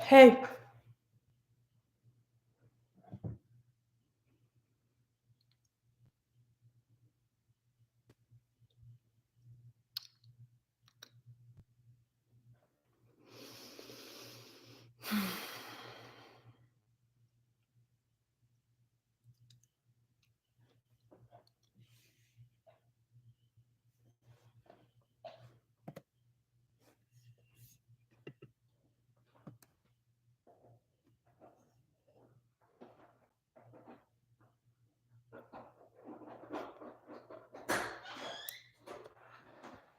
Hey.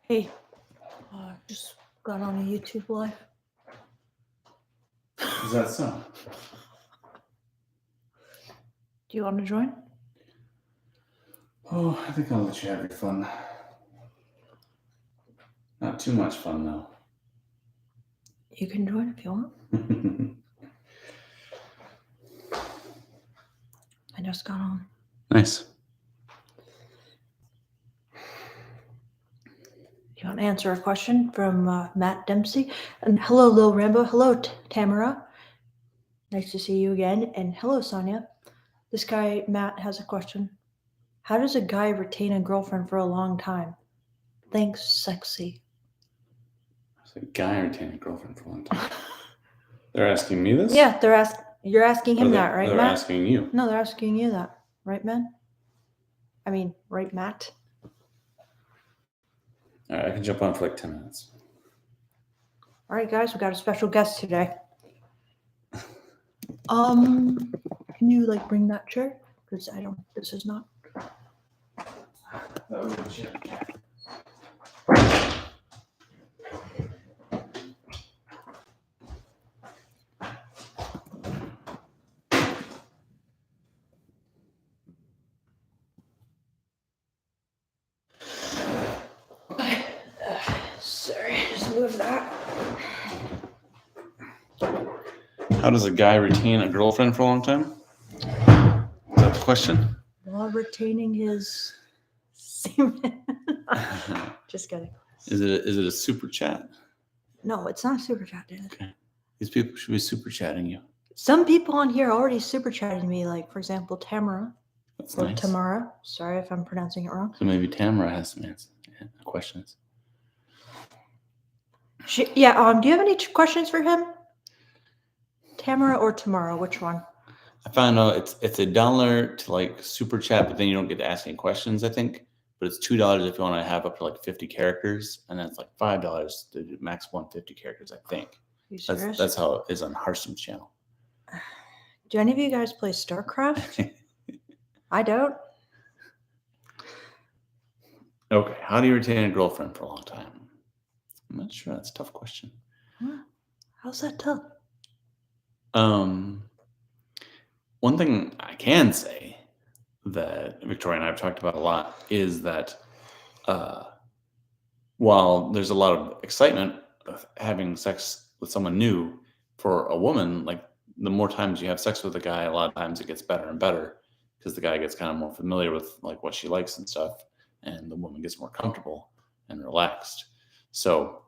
Hey. Just got on a YouTube live. Is that so? Do you want to join? Oh, I think I'll let you have your fun. Not too much fun, though. You can join if you want. I just got on. Nice. You want to answer a question from Matt Dempsey? And hello, Lil Rambo. Hello, Tamara. Nice to see you again. And hello, Sonia. This guy, Matt, has a question. How does a guy retain a girlfriend for a long time? Thanks, sexy. There's a guy retaining a girlfriend for a long time. They're asking me this? Yeah, you're asking him that, right, Matt? They're asking you. No, they're asking you that. Right, man? I mean, right, Matt? All right, I can jump on for like 10 minutes. All right, guys, we got a special guest today. Can you like bring that chair? Because this is not. That was a chair. Sorry, just move that. How does a guy retain a girlfriend for a long time? Is that the question? While retaining his semen. Just kidding. Is it a super chat? No, it's not super chat, dude. Okay. These people should be super chatting you. Some people on here already super chatted me, like for example, Tamara. That's or nice. Tamara. Sorry if I'm pronouncing it wrong. So maybe Tamara has some questions. Do you have any questions for him? Tamara or Tamara? Which one? I found out it's $1 to like super chat, but then you don't get to ask any questions, I think. But it's $2 if you want to have up to like 50 characters, and then it's like $5 to do max 150 characters, I think. That's how it is on Harsom's channel. Do any of you guys play StarCraft? I don't. Okay, how do you retain a girlfriend for a long time? I'm not sure. That's a tough question. How's that tough? One thing I can say that Victoria and I have talked about a lot is that while there's a lot of excitement of having sex with someone new, for a woman, like the more times you have sex with a guy, a lot of times it gets better and better because the guy gets kind of more familiar with like what she likes and stuff, and the woman gets more comfortable and relaxed. So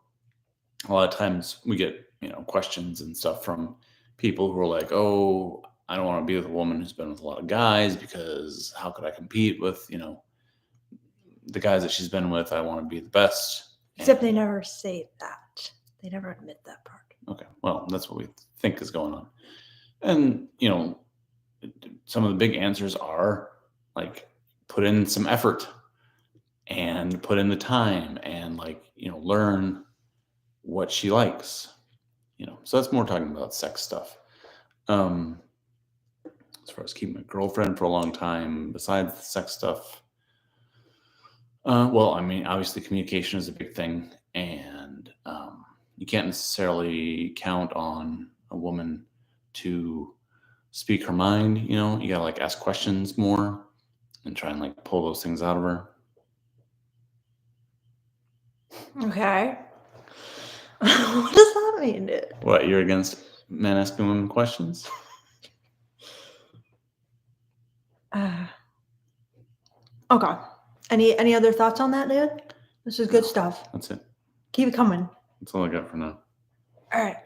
a lot of times we get questions and stuff from people who are like, oh, I don't want to be with a woman who's been with a lot of guys because how could I compete with the guys that she's been with? I want to be the best. Except they never say that. They never admit that part. Okay, well, that's what we think is going on. And some of the big answers are like put in some effort and put in the time and learn what she likes. So that's more talking about sex stuff. As far as keeping a girlfriend for a long time, besides the sex stuff, well, I mean, obviously communication is a big thing, and you can't necessarily count on a woman to speak her mind. You gotta ask questions more and try and pull those things out of her. Okay. What does that mean, dude? What, you're against men asking women questions? Okay. Any other thoughts on that, dude? This is good stuff. That's it. Keep it coming. That's all I got for now. All right.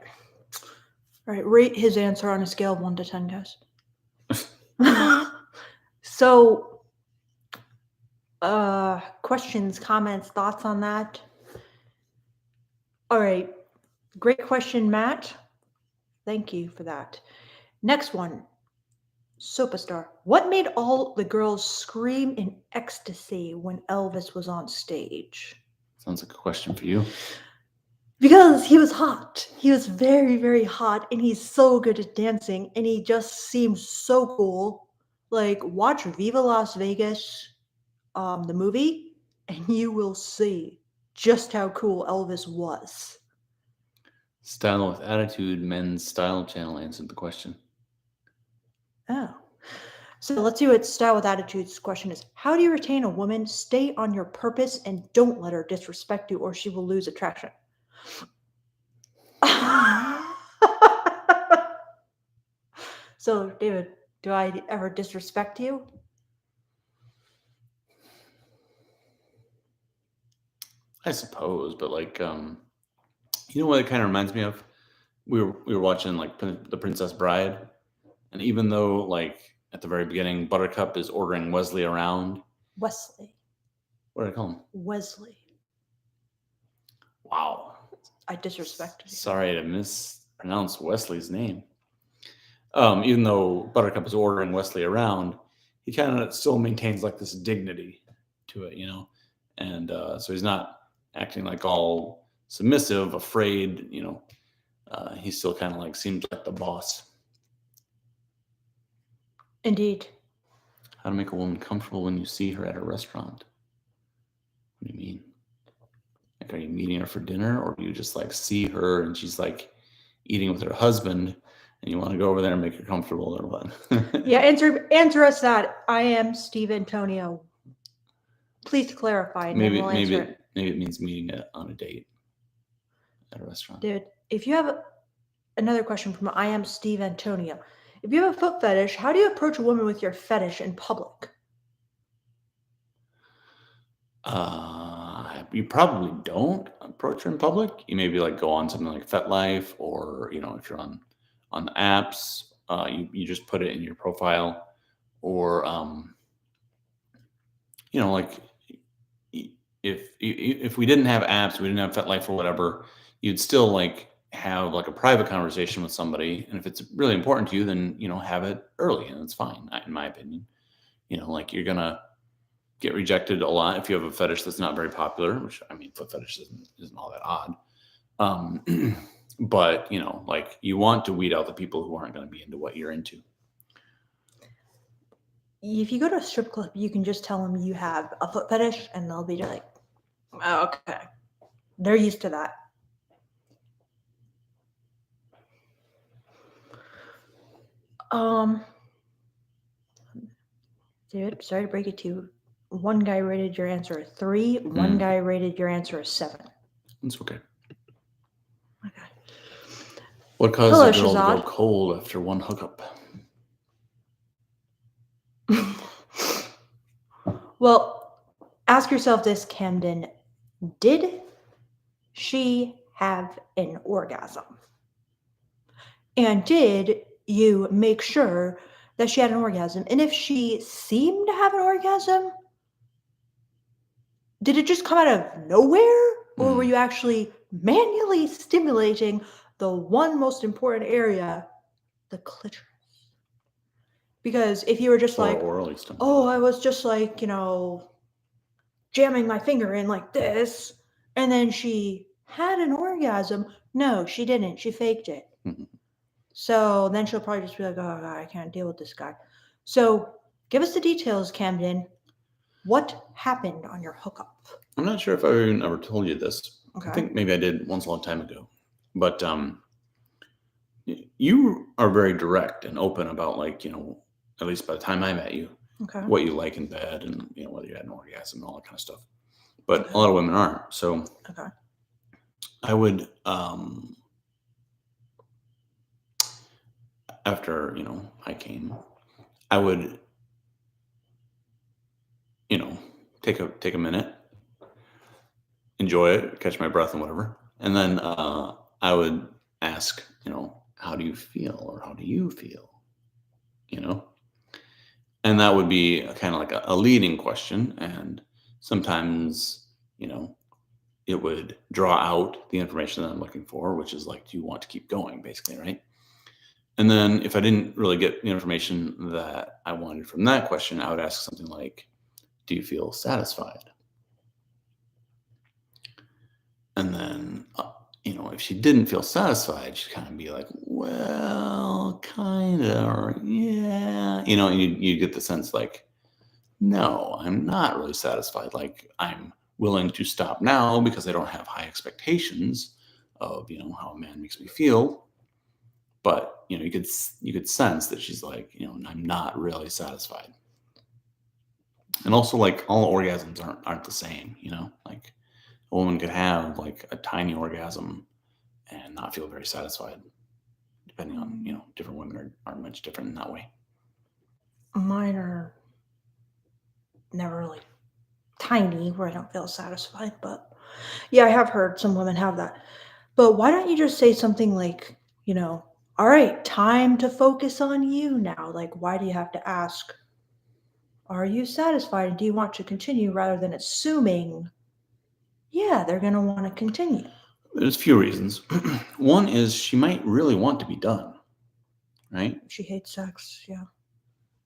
All right, rate his answer on a scale of 1 to 10, guys. So, questions, comments, thoughts on that? All right, great question, Matt. Thank you for that. Next one, Superstar. What made all the girls scream in ecstasy when Elvis was on stage? Sounds like a question for you. Because he was hot. He was very, very hot, and he's so good at dancing, and he just seems so cool. Like, watch Viva Las Vegas, the movie, and you will see just how cool Elvis was. Style with Attitude Men's Style Channel answered the question. Oh. So let's see what Style with Attitude's question is. How do you retain a woman? Stay on your purpose and don't let her disrespect you or she will lose attraction. So, David, do I ever disrespect you? I suppose, but like, you know what it kind of reminds me of? We were watching like The Princess Bride, and even though like at the very beginning, Buttercup is ordering Wesley around. Wesley. What did I call him? Wesley. Wow. I disrespected you. Sorry to mispronounce Wesley's name. Even though Buttercup is ordering Wesley around, he kind of still maintains like this dignity to it, you know? And so he's not acting like all submissive, afraid, you know? He still kind of like seems like the boss. Indeed. How to make a woman comfortable when you see her at a restaurant? What do you mean? Like, are you meeting her for dinner, or do you just like see her and she's like eating with her husband and you want to go over there and make her comfortable, or what? Yeah, answer us that. I am Steve Antonio. Please clarify, and then we'll answer it. Maybe it means meeting on a date at a restaurant. Dude, if you have another question from I am Steve Antonio. If you have a foot fetish, how do you approach a woman with your fetish in public? You probably don't approach her in public. You maybe like go on something like FetLife, or you know, if you're on the apps, you just put it in your profile, or you know, like if we didn't have apps, we didn't have FetLife or whatever, you'd still like have like a private conversation with somebody, and if it's really important to you, then you know, have it early, and it's fine, in my opinion. You know, like you're gonna get rejected a lot if you have a fetish that's not very popular, which I mean, foot fetish isn't all that odd. But you know, like you want to weed out the people who aren't going to be into what you're into. If you go to a strip club, you can just tell them you have a foot fetish, and they'll be like, oh, okay. They're used to that. Dude, sorry to break it to you. One guy rated your answer a 3. One guy rated your answer a 7. It's okay. Okay. What caused a girl to go cold after one hookup? Well, ask yourself this, Camden. Did she have an orgasm? And did you make sure that she had an orgasm? And if she seemed to have an orgasm, did it just come out of nowhere? Or were you actually manually stimulating the one most important area, the clitoris? Because if you were just like, oh, I was just like, you know, jamming my finger in like this, and then she had an orgasm. No, she didn't. She faked it. So then she'll probably just be like, oh, God, I can't deal with this guy. So give us the details, Camden. What happened on your hookup? I'm not sure if I even ever told you this. Okay. I think maybe I did once a long time ago. But you are very direct and open about, like, you know, at least by the time I met you, what you like in bed, and, you know, whether you had an orgasm and all that kind of stuff. But a lot of women aren't. So I would, after, you know, I came, I would, you know, take a minute, enjoy it, catch my breath and whatever. And then I would ask, you know, how do you feel, or how do you feel? You know? And that would be kind of like a leading question. And sometimes, you know, it would draw out the information that I'm looking for, which is like, do you want to keep going, basically, right? And then if I didn't really get the information that I wanted from that question, I would ask something like, do you feel satisfied? And then, if she didn't feel satisfied, she'd kind of be like, well, kind of, or yeah, and you get the sense like, no, I'm not really satisfied. Like, I'm willing to stop now because I don't have high expectations of, how a man makes me feel. But, you could sense that she's like, I'm not really satisfied. And also, like, all orgasms aren't the same, like a woman could have like a tiny orgasm and not feel very satisfied, depending on, different women are much different in that way. Mine are never really tiny where I don't feel satisfied, but yeah, I have heard some women have that. But why don't you just say something like, all right, time to focus on you now? Like, why do you have to ask, are you satisfied? And do you want to continue rather than assuming, yeah, they're going to want to continue? There's a few reasons. One is she might really want to be done, right? She hates sex. Yeah.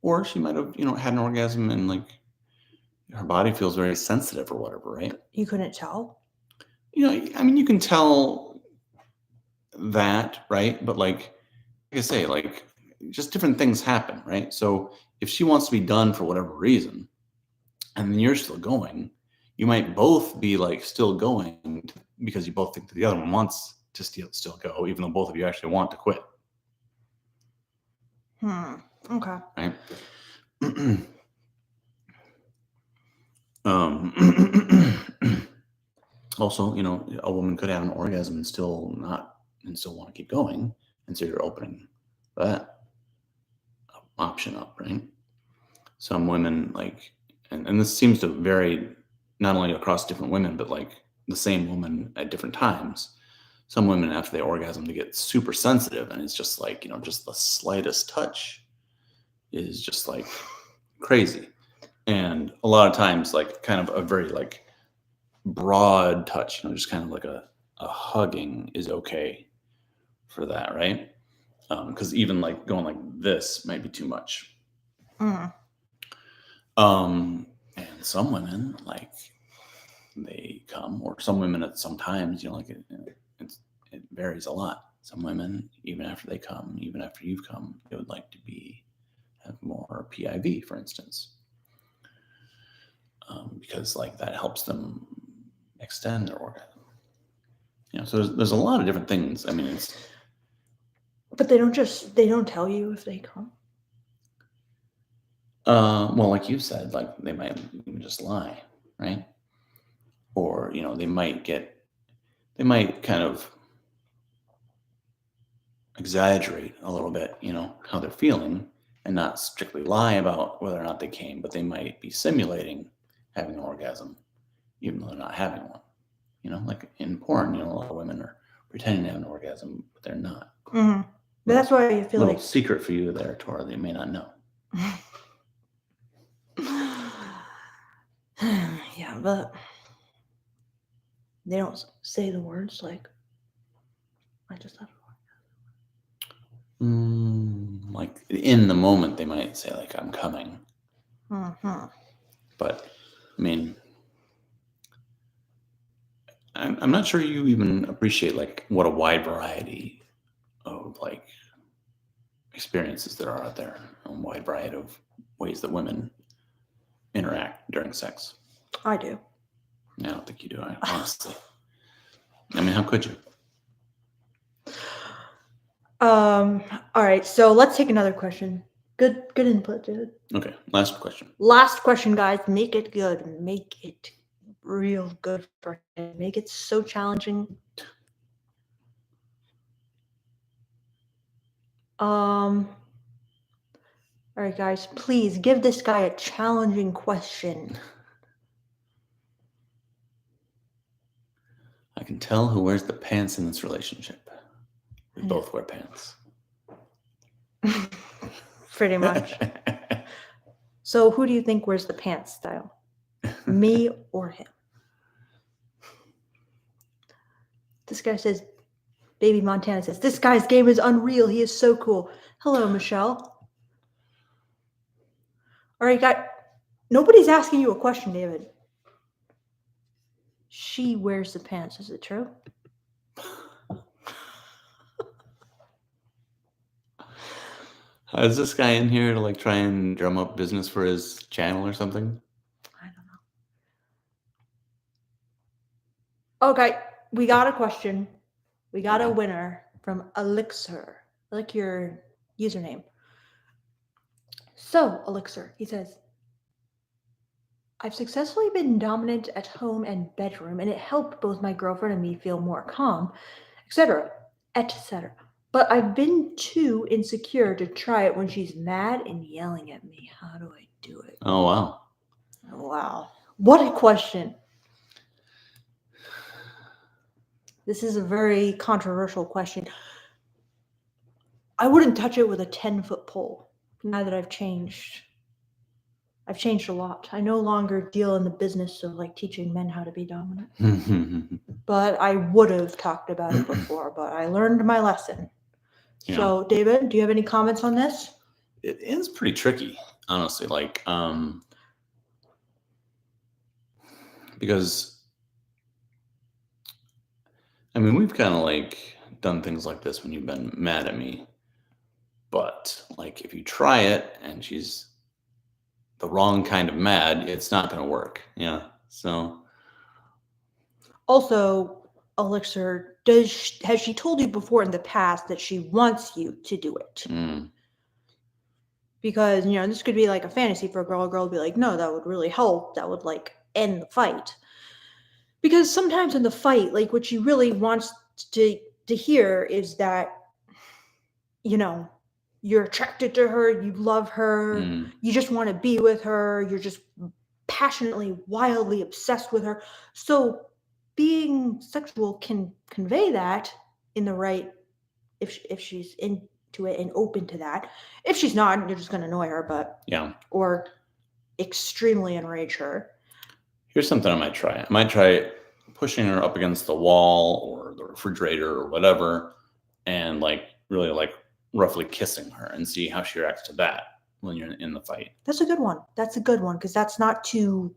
Or she might have, had an orgasm and like her body feels very sensitive or whatever, right? You couldn't tell? I mean, you can tell that, right? But like I say, like just different things happen, right? So if she wants to be done for whatever reason, and then you're still going, you might both be like still going because you both think that the other one wants to still go, even though both of you actually want to quit. Okay. Right. Also, a woman could have an orgasm and still want to keep going, and so you're opening that option up, right? Some women like, and this seems to vary not only across different women, but like the same woman at different times. Some women after they orgasm, they get super sensitive, and it's just like, just the slightest touch is just like crazy. And a lot of times, like kind of a very like broad touch, just kind of like a hugging is okay for that, right? Because even like going like this might be too much. Mm. And some women like they come, or some women at sometimes, like it varies a lot. Some women, even after they come, even after you've come, they would like to have more PIV, for instance, because like that helps them extend their orgasm. So there's a lot of different things. I mean, But they don't tell you if they come. well, like you said, like they might even just lie, right? Or they might kind of exaggerate a little bit, how they're feeling, and not strictly lie about whether or not they came, but they might be simulating having an orgasm, even though they're not having one. Like in porn, a lot of women are pretending to have an orgasm, but they're not. Mm-hmm. But that's why I feel little like secret for you there, Tora, that you may not know. Yeah, but they don't say the words like I just had. Like in the moment, they might say like, "I'm coming," but I mean, I'm not sure you even appreciate like what a wide variety of like experiences there are out there, a wide variety of ways that women interact during sex. I do. I don't think you do, honestly. I mean, how could you? All right, so let's take another question. Good input, dude. Okay, last question. Last question, guys. Make it good. Make it real good for him. Make it so challenging. All right, guys. Please give this guy a challenging question. I can tell who wears the pants in this relationship. We both wear pants. Pretty much. So who do you think wears the pants style? Me or him? This guy says, Baby Montana says, this guy's game is unreal. He is so cool. Hello, Michelle. All right, nobody's asking you a question, David. She wears the pants. Is it true? Is this guy in here to like try and drum up business for his channel or something? I don't know. Okay, we got a question. We got a winner from Elixir. I like your username. So, Elixir, he says, I've successfully been dominant at home and bedroom, and it helped both my girlfriend and me feel more calm, etc., etc. But I've been too insecure to try it when she's mad and yelling at me. How do I do it? Oh, wow. Wow. What a question. This is a very controversial question. I wouldn't touch it with a 10-foot pole now that I've changed. I've changed a lot. I no longer deal in the business of like teaching men how to be dominant. But I would have talked about it before, but I learned my lesson. Yeah. So, David, do you have any comments on this? It is pretty tricky, honestly. Like, because, I mean, we've kind of like done things like this when you've been mad at me. But like, if you try it and she's the wrong kind of mad, it's not going to work. Yeah. So. Also, Elixir, has she told you before in the past that she wants you to do it? Because, this could be like a fantasy for a girl. A girl would be like, no, that would really help. That would like end the fight. Because sometimes in the fight, like what she really wants to hear is that, you're attracted to her, you love her, you just want to be with her, you're just passionately, wildly obsessed with her. So being sexual can convey that in the right, if she's into it and open to that. If she's not, you're just going to annoy her, but yeah, or extremely enrage her. Here's something I might try. I might try pushing her up against the wall or the refrigerator or whatever, and like really like roughly kissing her and see how she reacts to that when you're in the fight. That's a good one. That's a good one because that's not too,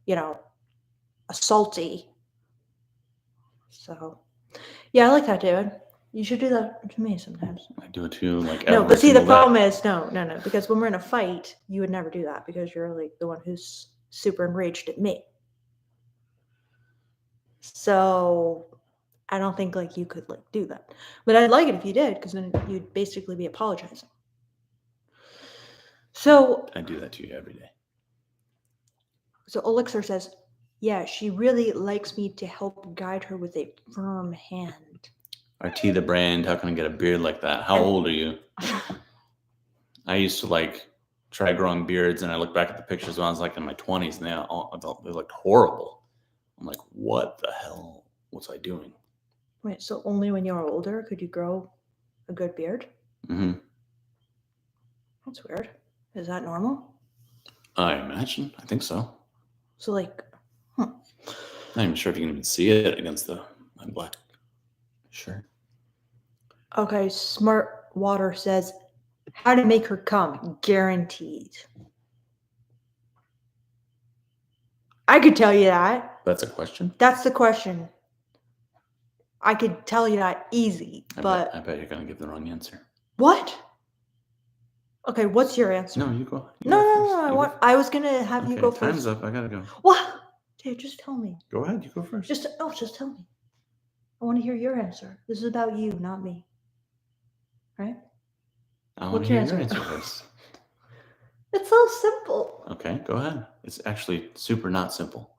assaulty. So, yeah, I like that, David. You should do that to me sometimes. I do it too, like no, but see, the problem is no, because when we're in a fight, you would never do that because you're like the one who's super enraged at me. So I don't think like you could like do that. But I'd like it if you did, because then you'd basically be apologizing. So I do that to you every day. So Elixir says, yeah, she really likes me to help guide her with a firm hand. RT the brand, how can I get a beard like that? How old are you? I used to like try growing beards, and I look back at the pictures when I was like in my 20s, and they looked horrible. I'm like, what the hell was I doing? Wait, so only when you were older could you grow a good beard? Mm-hmm. That's weird. Is that normal? I imagine. I think so. So like, Not even sure if you can even see it against my black shirt. Okay, Smart Water says, how to make her come, guaranteed. I could tell you that. That's a question? That's the question. I could tell you that easy, but... I bet you're going to give the wrong answer. What? Okay, what's your answer? No, you go. No. I was going to have you go first. Time's up. I got to go. What? Dude, just tell me. Go ahead. You go first. Just tell me. I want to hear your answer. This is about you, not me. Right? I want to hear your answer first. It's so simple. Okay, go ahead. It's actually super not simple.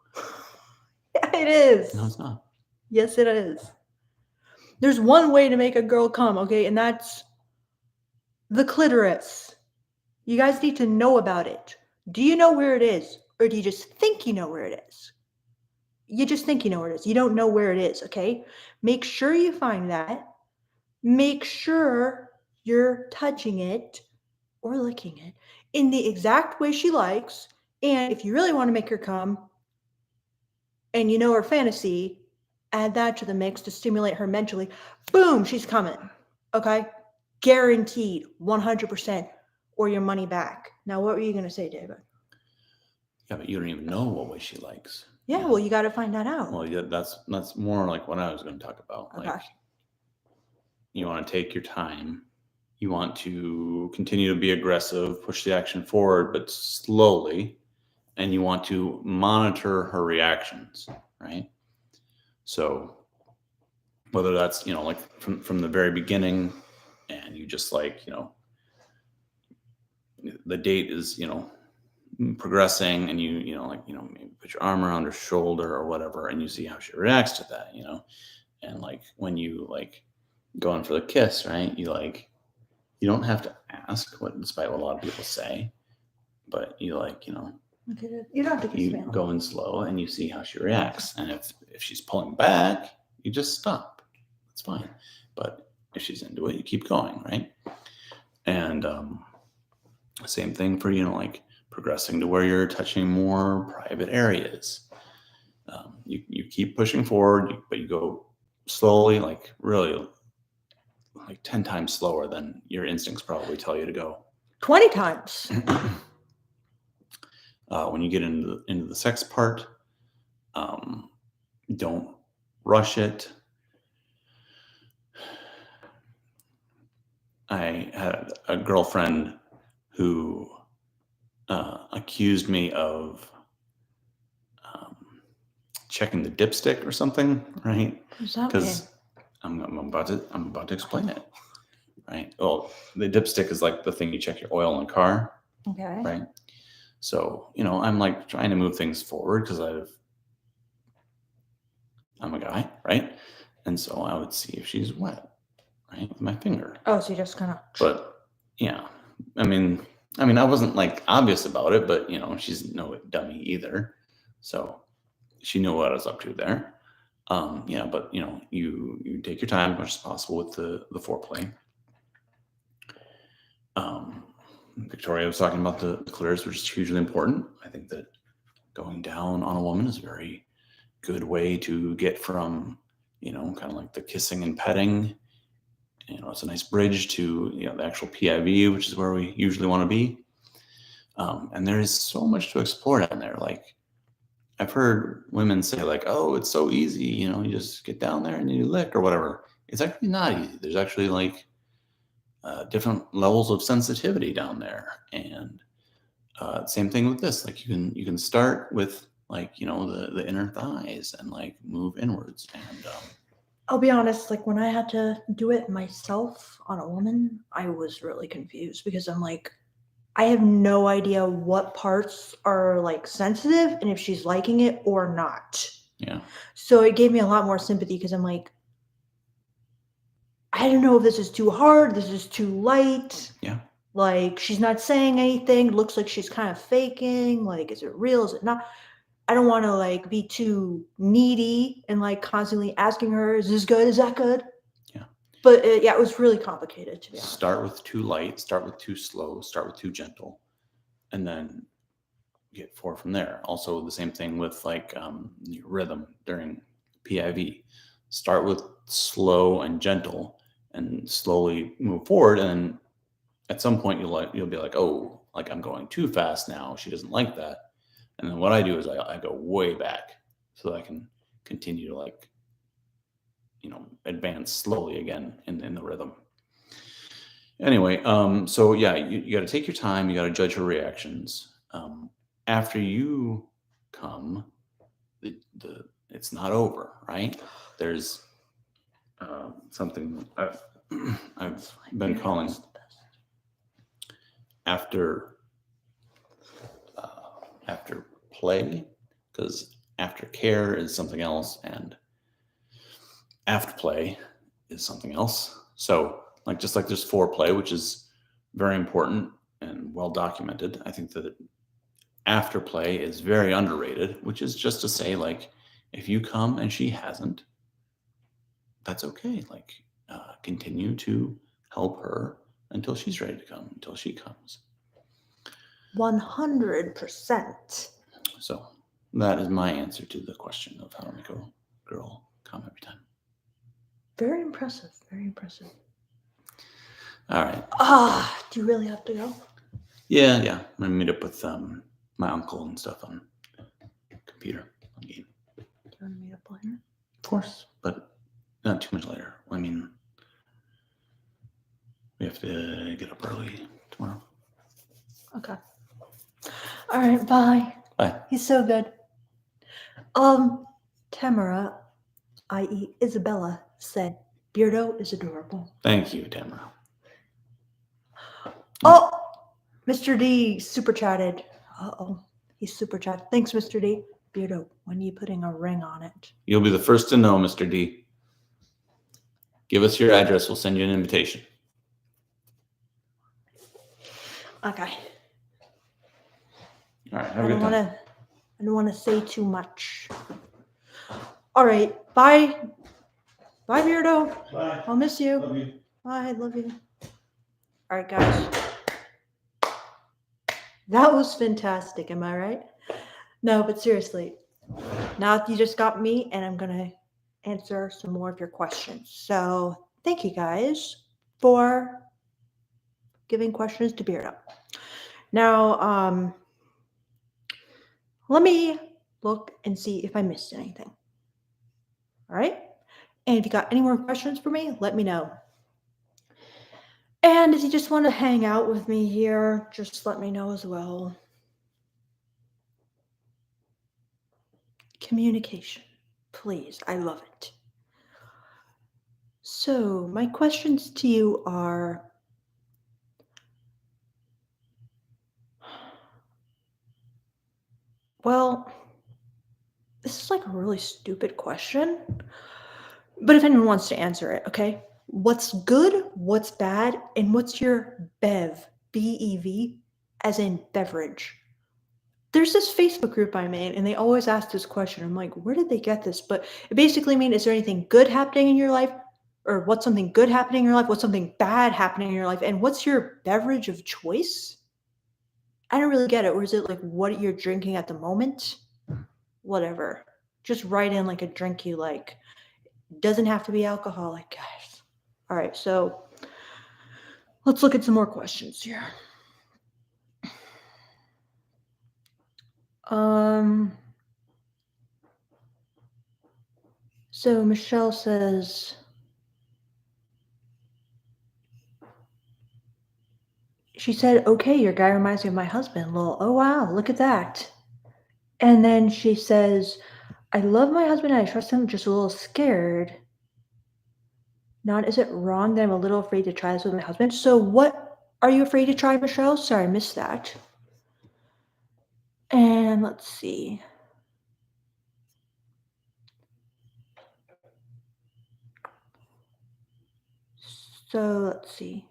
Yeah, it is. No, it's not. Yes, it is. There's one way to make a girl come, okay? And that's the clitoris. You guys need to know about it. Do you know where it is? Or do you just think you know where it is? You just think you know where it is. You don't know where it is, okay? Make sure you find that. Make sure you're touching it or licking it in the exact way she likes. And if you really want to make her come and you know her fantasy, add that to the mix to stimulate her mentally. Boom, she's coming. Okay? Guaranteed 100% or your money back. Now, what were you going to say, David? Yeah, but you don't even know what way she likes. Yeah, well, you got to find that out. Well, yeah, that's more like what I was going to talk about. Okay. Like, you want to take your time. You want to continue to be aggressive, push the action forward, but slowly. And you want to monitor her reactions, right? So whether that's, like from the very beginning, and you just like, the date is, progressing, and you maybe put your arm around her shoulder or whatever, and you see how she reacts to that, and like when you like go in for the kiss, right? You don't have to ask, despite what a lot of people say, but you like, You don't have to kiss you me. go in slow and you see how she reacts. And if she's pulling back, you just stop. That's fine. But if she's into it, you keep going, right? And same thing for, like progressing to where you're touching more private areas. You keep pushing forward, but you go slowly, like really like 10 times slower than your instincts probably tell you to go. 20 times. When you get into the sex part, don't rush it. I had a girlfriend who accused me of checking the dipstick or something, right? Because I'm about to explain it, right? Well, the dipstick is like the thing you check your oil in a car, Okay. right? So I'm like trying to move things forward because I'm a guy, right? And so I would see if she's wet, right, with my finger. Oh, so you just kind of. But yeah, I mean, I wasn't like obvious about it, but she's no dummy either, so she knew what I was up to there. Yeah, but you take your time as much as possible with the foreplay. Victoria was talking about the clitoris, which is hugely important. I think that going down on a woman is a very good way to get from kind of like the kissing and petting. It's a nice bridge to the actual PIV, which is where we usually want to be. And there is so much to explore down there. Like I've heard women say like, oh, it's so easy. You just get down there and you lick or whatever. It's actually not easy. There's actually like different levels of sensitivity down there. And same thing with this. Like you can start with like, the inner thighs and like move inwards. And I'll be honest, like when I had to do it myself on a woman, I was really confused because I'm like, I have no idea what parts are like sensitive and if she's liking it or not. Yeah. So it gave me a lot more sympathy because I'm like, I don't know if this is too hard, this is too light. Yeah. Like she's not saying anything, looks like she's kind of faking. Like, is it real? Is it not? I don't want to like be too needy and like constantly asking her, is this good? Is that good? Yeah. But it was really complicated to be honest. Start with too light, start with too slow, start with too gentle, and then get forward from there. Also, the same thing with like your rhythm during PIV. Start with slow and gentle, and slowly move forward. And at some point, you'll be like, oh, like I'm going too fast now. She doesn't like that. And then what I do is I go way back so that I can continue to like, advance slowly again in the rhythm. Anyway, so yeah, you got to take your time. You got to judge her reactions. After you come, it's not over, right? There's something I've been calling after play, because after care is something else and after play is something else. So like just like there's foreplay, which is very important and well documented, I think that after play is very underrated, which is just to say like if you come and she hasn't, that's okay. Like continue to help her until she's ready to come, until she comes. 100%. So that is my answer to the question of how to make a girl come every time. Very impressive. Very impressive. All right. Do you really have to go? Yeah. I'm gonna meet up with my uncle and stuff on computer on game. Do you want to meet up later? Of course, but not too much later. I mean, we have to get up early tomorrow. Okay. All right. Bye. Bye. He's so good. Tamara, i.e. Isabella, said, Beardo is adorable. Thank you, Tamara. Oh, Mr. D super chatted. Uh-oh. He's super chatted. Thanks, Mr. D. Beardo, when are you putting a ring on it? You'll be the first to know, Mr. D. Give us your address. We'll send you an invitation. Okay. All right. Have a good time. I don't want to say too much. All right. Bye. Bye, Beardo. Bye. I'll miss you. Love you. Bye. Love you. All right, guys. That was fantastic. Am I right? No, but seriously. Now you just got me, and I'm going to answer some more of your questions. So thank you guys for giving questions to Beardo. Now, let me look and see if I missed anything. All right? And if you got any more questions for me, let me know. And if you just want to hang out with me here, just let me know as well. Communication, please. I love it. So, my questions to you are, well, this is like a really stupid question, but if anyone wants to answer it, okay? What's good, what's bad, and what's your BEV, B-E-V, as in beverage? There's this Facebook group I made, and they always ask this question. I'm like, where did they get this? But it basically means, is there anything good happening in your life? Or what's something good happening in your life? What's something bad happening in your life? And what's your beverage of choice? I don't really get it. Or is it like what you're drinking at the moment? Whatever. Just write in like a drink you like. Doesn't have to be alcoholic, guys. All right, so let's look at some more questions here. So Michelle says, she said, okay, your guy reminds me of my husband. Lol. Oh, wow, look at that. And then she says, I love my husband and I trust him, just a little scared. Not, is it wrong that I'm a little afraid to try this with my husband? So what are you afraid to try, Michelle? Sorry, I missed that. And let's see. So let's see.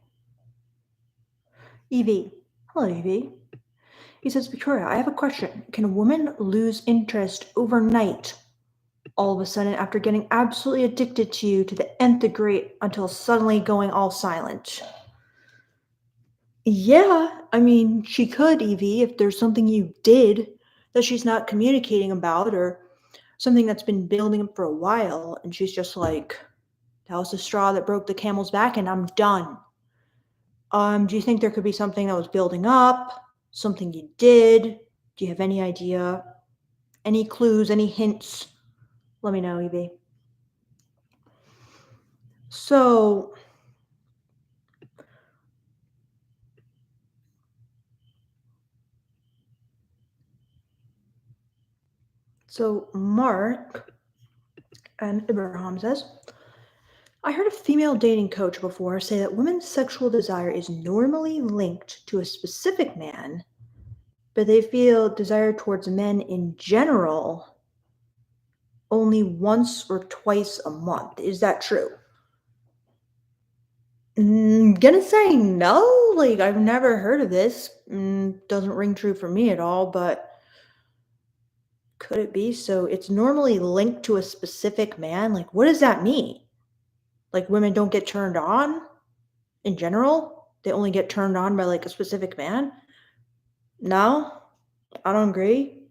Evie. Hello, Evie. He says, Victoria, I have a question. Can a woman lose interest overnight, all of a sudden, after getting absolutely addicted to you to the nth degree until suddenly going all silent? Yeah, I mean, she could, Evie, if there's something you did that she's not communicating about or something that's been building up for a while, and she's just like, that was the straw that broke the camel's back and I'm done. Do you think there could be something that was building up? Something you did? Do you have any idea? Any clues? Any hints? Let me know, Evie. So, Mark and Ibrahim says, I heard a female dating coach before say that women's sexual desire is normally linked to a specific man, but they feel desire towards men in general only once or twice a month. Is that true? Gonna say no. Like, I've never heard of this. Doesn't ring true for me at all, but could it be? So it's normally linked to a specific man? Like, what does that mean? Like, women don't get turned on in general? they only get turned on by like a specific man. No, I don't agree.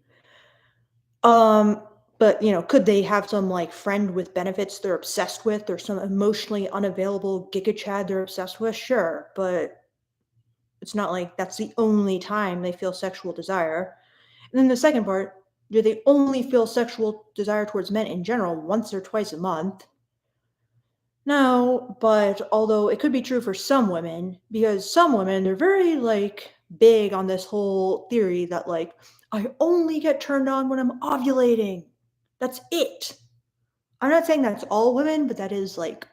Um, but could they have some like friend with benefits they're obsessed with, or some emotionally unavailable giga chad they're obsessed with? Sure, but it's not like that's the only time they feel sexual desire. And then the second part, do they only feel sexual desire towards men in general once or twice a month? No, but although it could be true for some women, because some women, they're very like big on this whole theory that like, I only get turned on when I'm ovulating. That's it. I'm not saying that's all women, but that is like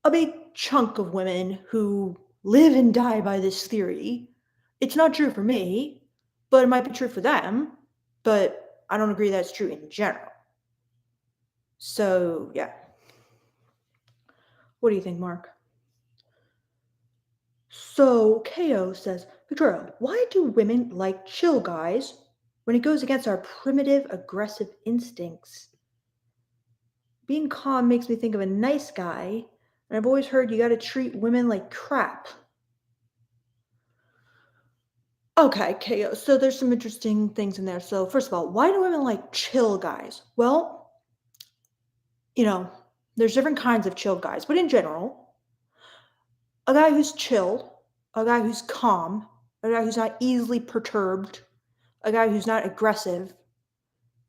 a big chunk of women who live and die by this theory. It's not true for me, but it might be true for them, but I don't agree that's true in general. So, yeah. What do you think, Mark? So, KO says, Victoria, why do women like chill guys when it goes against our primitive aggressive instincts? Being calm makes me think of a nice guy, and I've always heard you gotta treat women like crap. Okay, KO. So there's some interesting things in there. So, first of all, why do women like chill guys? Well, you know, there's different kinds of chill guys, but in general, a guy who's chill, a guy who's calm, a guy who's not easily perturbed, a guy who's not aggressive,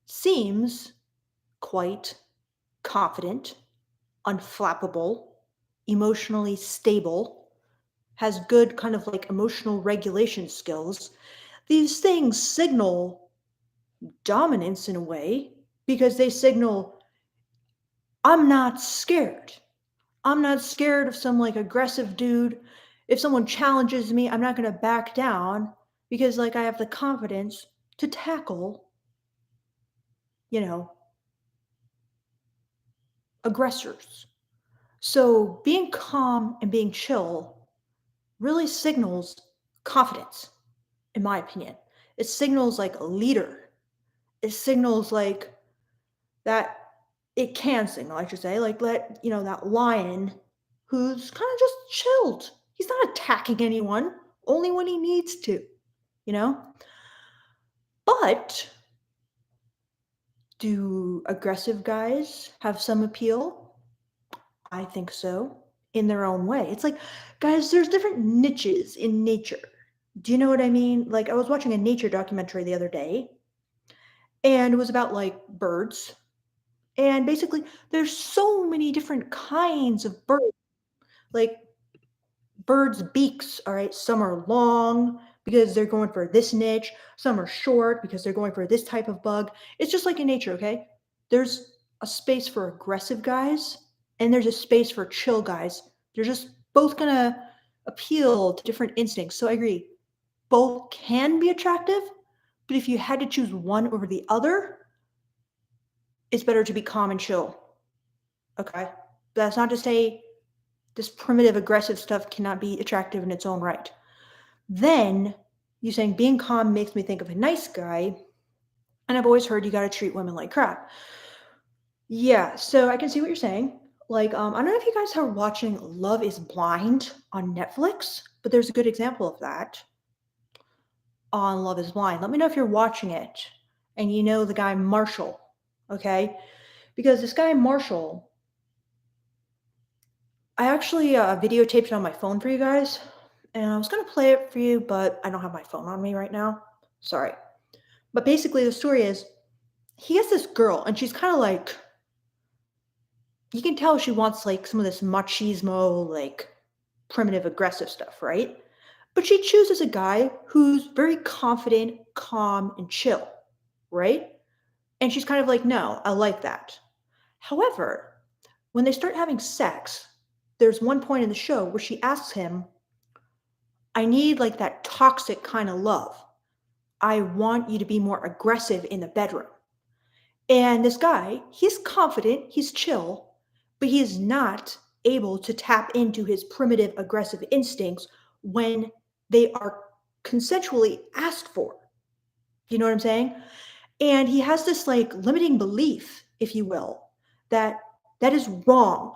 seems quite confident, unflappable, emotionally stable, has good kind of like emotional regulation skills. These things signal dominance in a way because they signal, I'm not scared. I'm not scared of some like aggressive dude. If someone challenges me, I'm not going to back down because like I have the confidence to tackle, you know, aggressors. So being calm and being chill really signals confidence, in my opinion. It signals like a leader. It signals like that it can signal, I should say, like let that lion who's kind of just chilled. He's not attacking anyone, only when he needs to, you know? But do aggressive guys have some appeal? I think so, in their own way. It's like, guys, there's different niches in nature. Do you know what I mean? Like, I was watching a nature documentary the other day, and it was about like birds. And basically, there's so many different kinds of birds. Like, birds' beaks, all right, some are long because they're going for this niche, some are short because they're going for this type of bug. It's just like in nature, okay? There's a space for aggressive guys and there's a space for chill guys. They're just both gonna appeal to different instincts. So I agree, both can be attractive, but if you had to choose one over the other, it's better to be calm and chill. Okay? That's not to say this primitive aggressive stuff cannot be attractive in its own right. Then you saying being calm makes me think of a nice guy, and I've always heard you got to treat women like crap. Yeah, so I can see what you're saying. Like, I don't know if you guys are watching Love is Blind on Netflix, but there's a good example of that on Love is Blind. Let me know if you're watching it and you know the guy Marshall, okay? Because this guy Marshall, I actually videotaped it on my phone for you guys, and I was gonna play it for you, but I don't have my phone on me right now. Sorry. But basically, the story is he has this girl, and she's kind of like, you can tell she wants like some of this machismo, like primitive, aggressive stuff, right? But she chooses a guy who's very confident, calm, and chill, right? And she's kind of like, no, I like that. However, when they start having sex, there's one point in the show where she asks him, I need like that toxic kind of love. I want you to be more aggressive in the bedroom. And this guy, he's confident, he's chill, but he is not able to tap into his primitive aggressive instincts when they are consensually asked for. You know what I'm saying? And he has this like limiting belief, if you will, that that is wrong.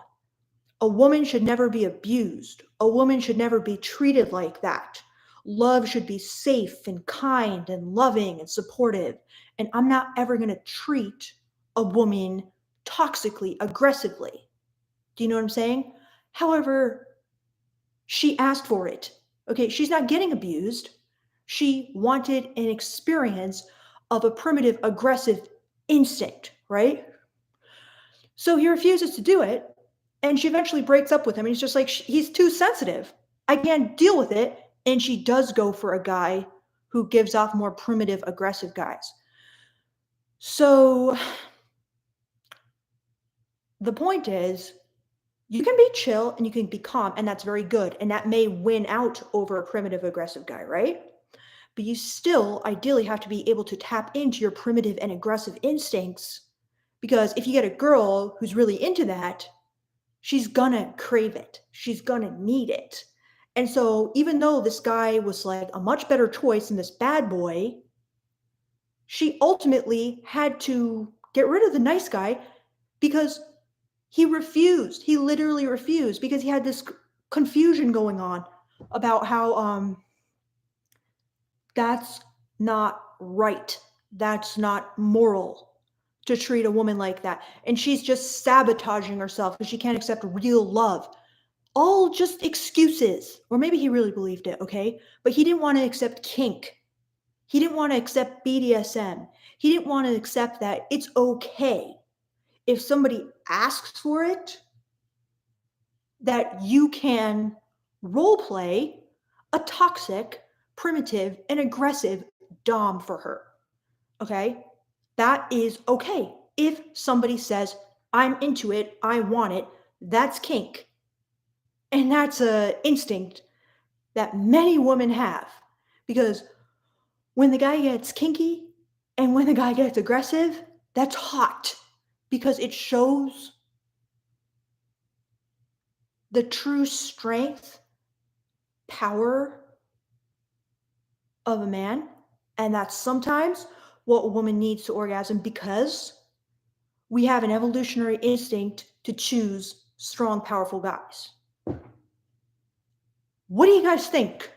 A woman should never be abused. A woman should never be treated like that. Love should be safe and kind and loving and supportive. And I'm not ever going to treat a woman toxically, aggressively. Do you know what I'm saying? However, she asked for it. Okay, she's not getting abused. She wanted an experience of a primitive, aggressive instinct, right? So he refuses to do it, and she eventually breaks up with him. And he's just like, he's too sensitive. I can't deal with it. And she does go for a guy who gives off more primitive, aggressive guys. So the point is, you can be chill and you can be calm, and that's very good. And that may win out over a primitive, aggressive guy, right? But you still ideally have to be able to tap into your primitive and aggressive instincts, because if you get a girl who's really into that, she's gonna crave it. She's gonna need it. And so, even though this guy was like a much better choice than this bad boy, she ultimately had to get rid of the nice guy because he refused. He literally refused because he had this confusion going on about how that's not right. That's not moral to treat a woman like that. And she's just sabotaging herself because she can't accept real love. All just excuses. Or maybe he really believed it, okay? But he didn't want to accept kink. He didn't want to accept BDSM. He didn't want to accept that it's okay if somebody asks for it, that you can role play a toxic, primitive, and aggressive dom for her. Okay? That is okay. If somebody says, I'm into it, I want it, that's kink. And that's an instinct that many women have. Because when the guy gets kinky and when the guy gets aggressive, that's hot. Because it shows the true strength, power of a man. And that's sometimes what a woman needs to orgasm, because we have an evolutionary instinct to choose strong, powerful guys. What do you guys think?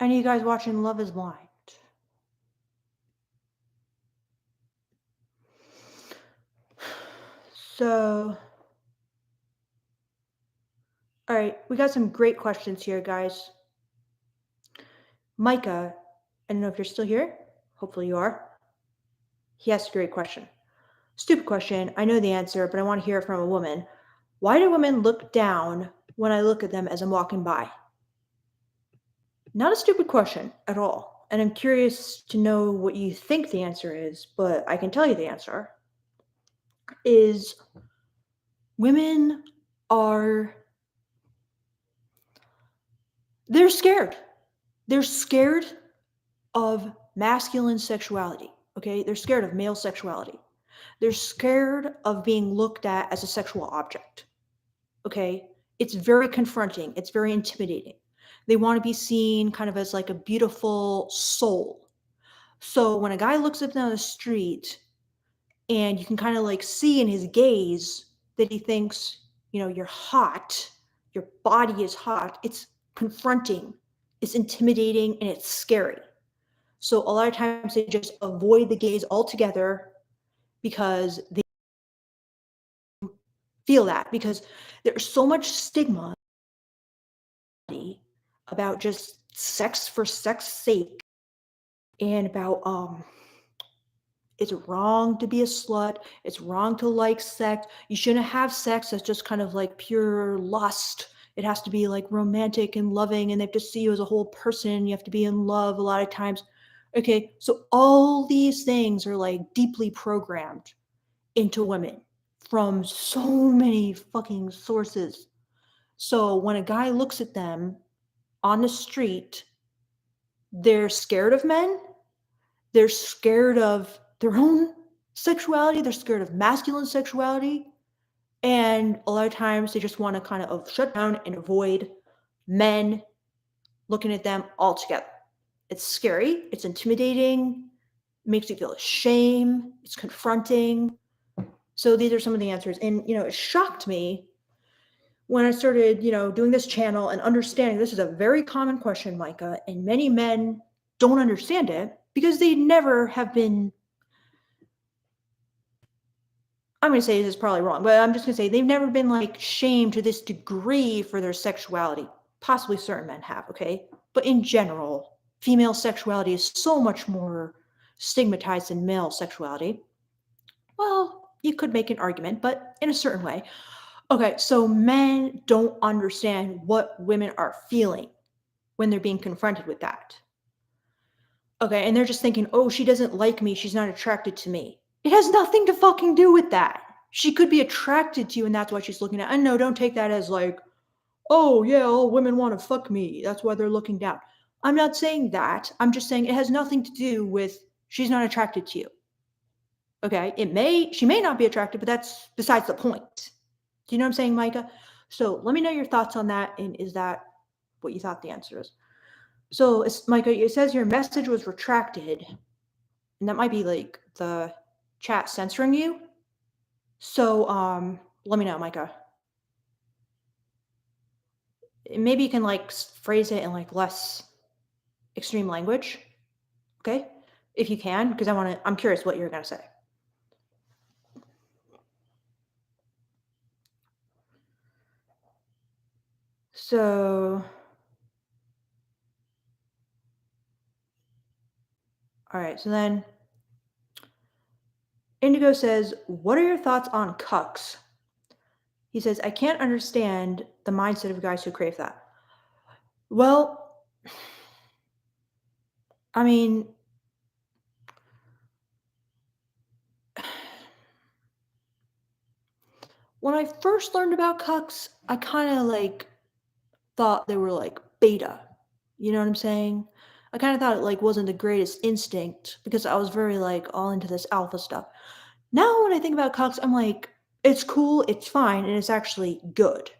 Any of you guys watching Love is Blind? So, all right, we got some great questions here, guys. Micah, I don't know if you're still here. Hopefully you are. He asked a great question. Stupid question. I know the answer, but I want to hear it from a woman. Why do women look down when I look at them as I'm walking by? Not a stupid question at all. And I'm curious to know what you think the answer is, but I can tell you the answer is women are, they're scared. They're scared of masculine sexuality, okay? They're scared of male sexuality. They're scared of being looked at as a sexual object, okay? It's very confronting. It's very intimidating. They want to be seen kind of as like a beautiful soul. So when a guy looks up down the street and you can kind of like see in his gaze that he thinks, you know, you're hot, your body is hot, it's confronting, it's intimidating, and it's scary. So a lot of times they just avoid the gaze altogether because they feel that, because there's so much stigma about just sex for sex sake, and about it's wrong to be a slut, it's wrong to like sex, you shouldn't have sex that's just kind of like pure lust. It has to be like romantic and loving, and they have to see you as a whole person. You have to be in love a lot of times. Okay, so all these things are like deeply programmed into women from so many fucking sources. So when a guy looks at them on the street, they're scared of men, they're scared of their own sexuality, they're scared of masculine sexuality, and a lot of times they just want to kind of shut down and avoid men looking at them altogether. It's scary, it's intimidating, makes you feel shame, it's confronting. So these are some of the answers. And, it shocked me when I started, doing this channel and understanding this is a very common question, Micah, and many men don't understand it because they never have been. I'm going to say this is probably wrong, but I'm just going to say they've never been like shamed to this degree for their sexuality. Possibly certain men have, okay? But in general, female sexuality is so much more stigmatized than male sexuality. Well, you could make an argument, but in a certain way. Okay, so men don't understand what women are feeling when they're being confronted with that. Okay, and they're just thinking, oh, she doesn't like me, she's not attracted to me. It has nothing to fucking do with that. She could be attracted to you, and that's why she's looking at. And no, don't take that as like, oh, yeah, all women want to fuck me. That's why they're looking down. I'm not saying that. I'm just saying it has nothing to do with she's not attracted to you. Okay, she may not be attracted, but that's besides the point. Do you know what I'm saying, Micah? So let me know your thoughts on that. And is that what you thought the answer is? So, Micah, it says your message was retracted, and that might be like the chat censoring you. So, let me know, Micah. Maybe you can like phrase it in like less extreme language, okay? If you can, because I'm curious what you're gonna say. So, all right. So then, Indigo says, "What are your thoughts on cucks?" He says, "I can't understand the mindset of guys who crave that." Well, I mean, when I first learned about cucks, I kind of like thought they were like beta. You know what I'm saying? I kind of thought it like wasn't the greatest instinct because I was very like all into this alpha stuff. Now when I think about cucks, I'm like, it's cool, it's fine, and it's actually good.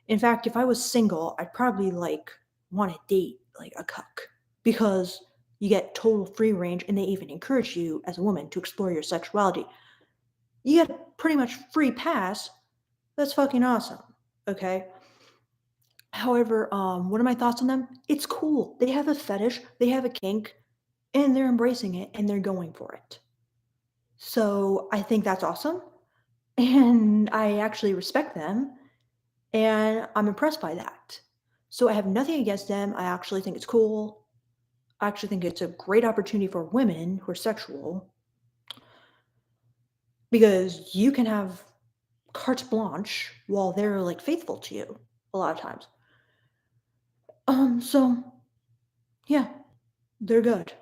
In fact, if I was single, I'd probably like want to date like a cuck because you get total free range and they even encourage you as a woman to explore your sexuality. You get pretty much free pass. That's fucking awesome. Okay. However, what are my thoughts on them? It's cool. They have a fetish, they have a kink, and they're embracing it and they're going for it. So I think that's awesome. And I actually respect them and I'm impressed by that. So I have nothing against them. I actually think it's cool. I actually think it's a great opportunity for women who are sexual because you can have carte blanche while they're like faithful to you a lot of times. So yeah, they're good.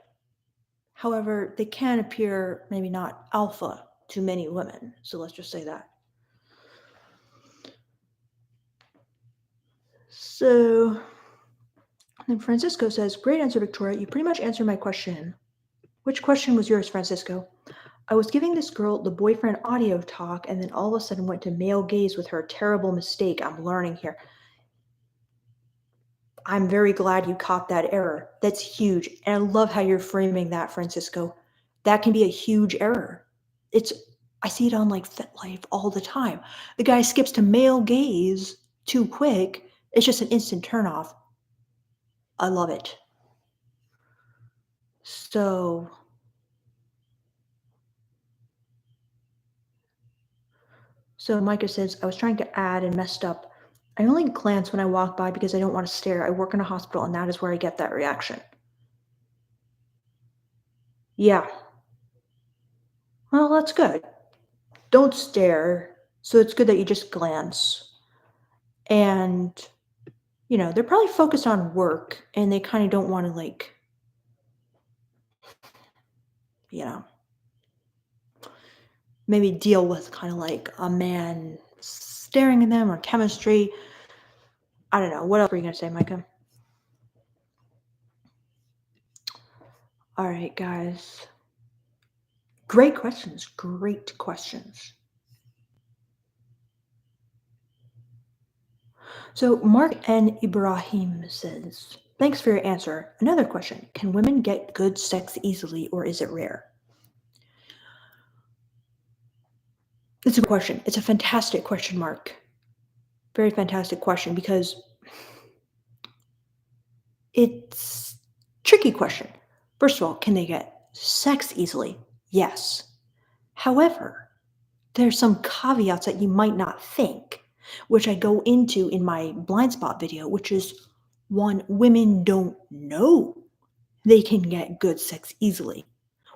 However, they can appear maybe not alpha to many women. So let's just say that. So then Francisco says, "Great answer, Victoria. You pretty much answered my question." Which question was yours, Francisco? "I was giving this girl the boyfriend audio talk and then all of a sudden went to male gaze with her. Terrible mistake. I'm learning here." I'm very glad you caught that error. That's huge. And I love how you're framing that, Francisco. That can be a huge error. It's I see it on like FetLife all the time. The guy skips to male gaze too quick. It's just an instant turnoff. I love it. So Micah says, "I was trying to add and messed up. I only glance when I walk by because I don't want to stare. I work in a hospital and that is where I get that reaction." Yeah. Well, that's good. Don't stare. So it's good that you just glance. And, they're probably focused on work and they kind of don't want to, like, you know, maybe deal with kind of like a man staring at them or chemistry. I don't know. What else were you going to say, Micah? All right, guys. Great questions. Great questions. So Mark N. Ibrahim says, "Thanks for your answer. Another question. Can women get good sex easily or is it rare?" It's a question. It's a fantastic question mark. Very fantastic question because it's tricky question. First of all, can they get sex easily? Yes. However, there's some caveats that you might not think, which I go into in my blind spot video, which is one, women don't know they can get good sex easily.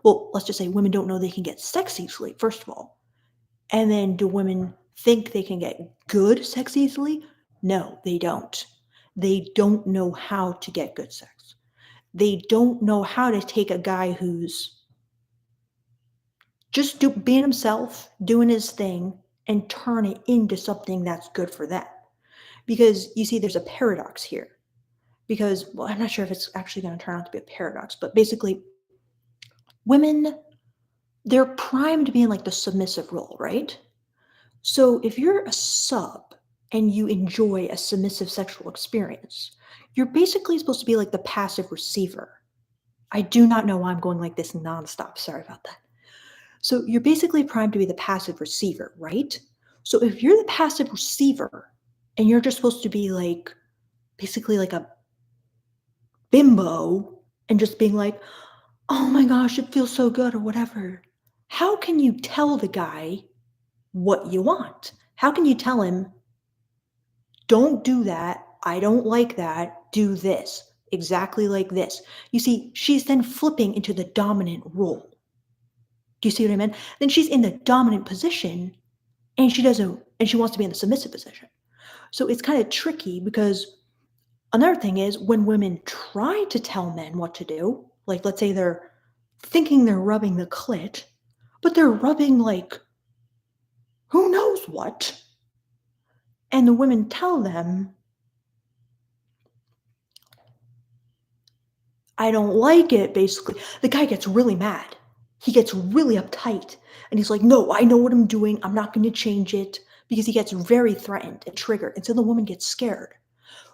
Well, let's just say women don't know they can get sex easily, first of all. And then do women think they can get good sex easily? No, they don't. They don't know how to get good sex. They don't know how to take a guy who's just being himself, doing his thing, and turn it into something that's good for them. Because you see, there's a paradox here. Because, well, I'm not sure if it's actually going to turn out to be a paradox, but basically, women, they're primed to be in like the submissive role, right? So if you're a sub and you enjoy a submissive sexual experience, you're basically supposed to be like the passive receiver. I do not know why I'm going like this nonstop. Sorry about that. So you're basically primed to be the passive receiver, right? So if you're the passive receiver and you're just supposed to be like basically like a bimbo and just being like, oh my gosh, it feels so good or whatever, how can you tell the guy what you want? How can you tell him, don't do that, I don't like that, do this, exactly like this? You see, she's then flipping into the dominant role. Do you see what I mean? Then she's in the dominant position and she wants to be in the submissive position. So it's kind of tricky because another thing is when women try to tell men what to do, like let's say they're thinking they're rubbing the clit, but they're rubbing like who knows what, and the women tell them, I don't like it, basically. The guy gets really mad. He gets really uptight. And he's like, no, I know what I'm doing. I'm not going to change it because he gets very threatened and triggered. And so the woman gets scared.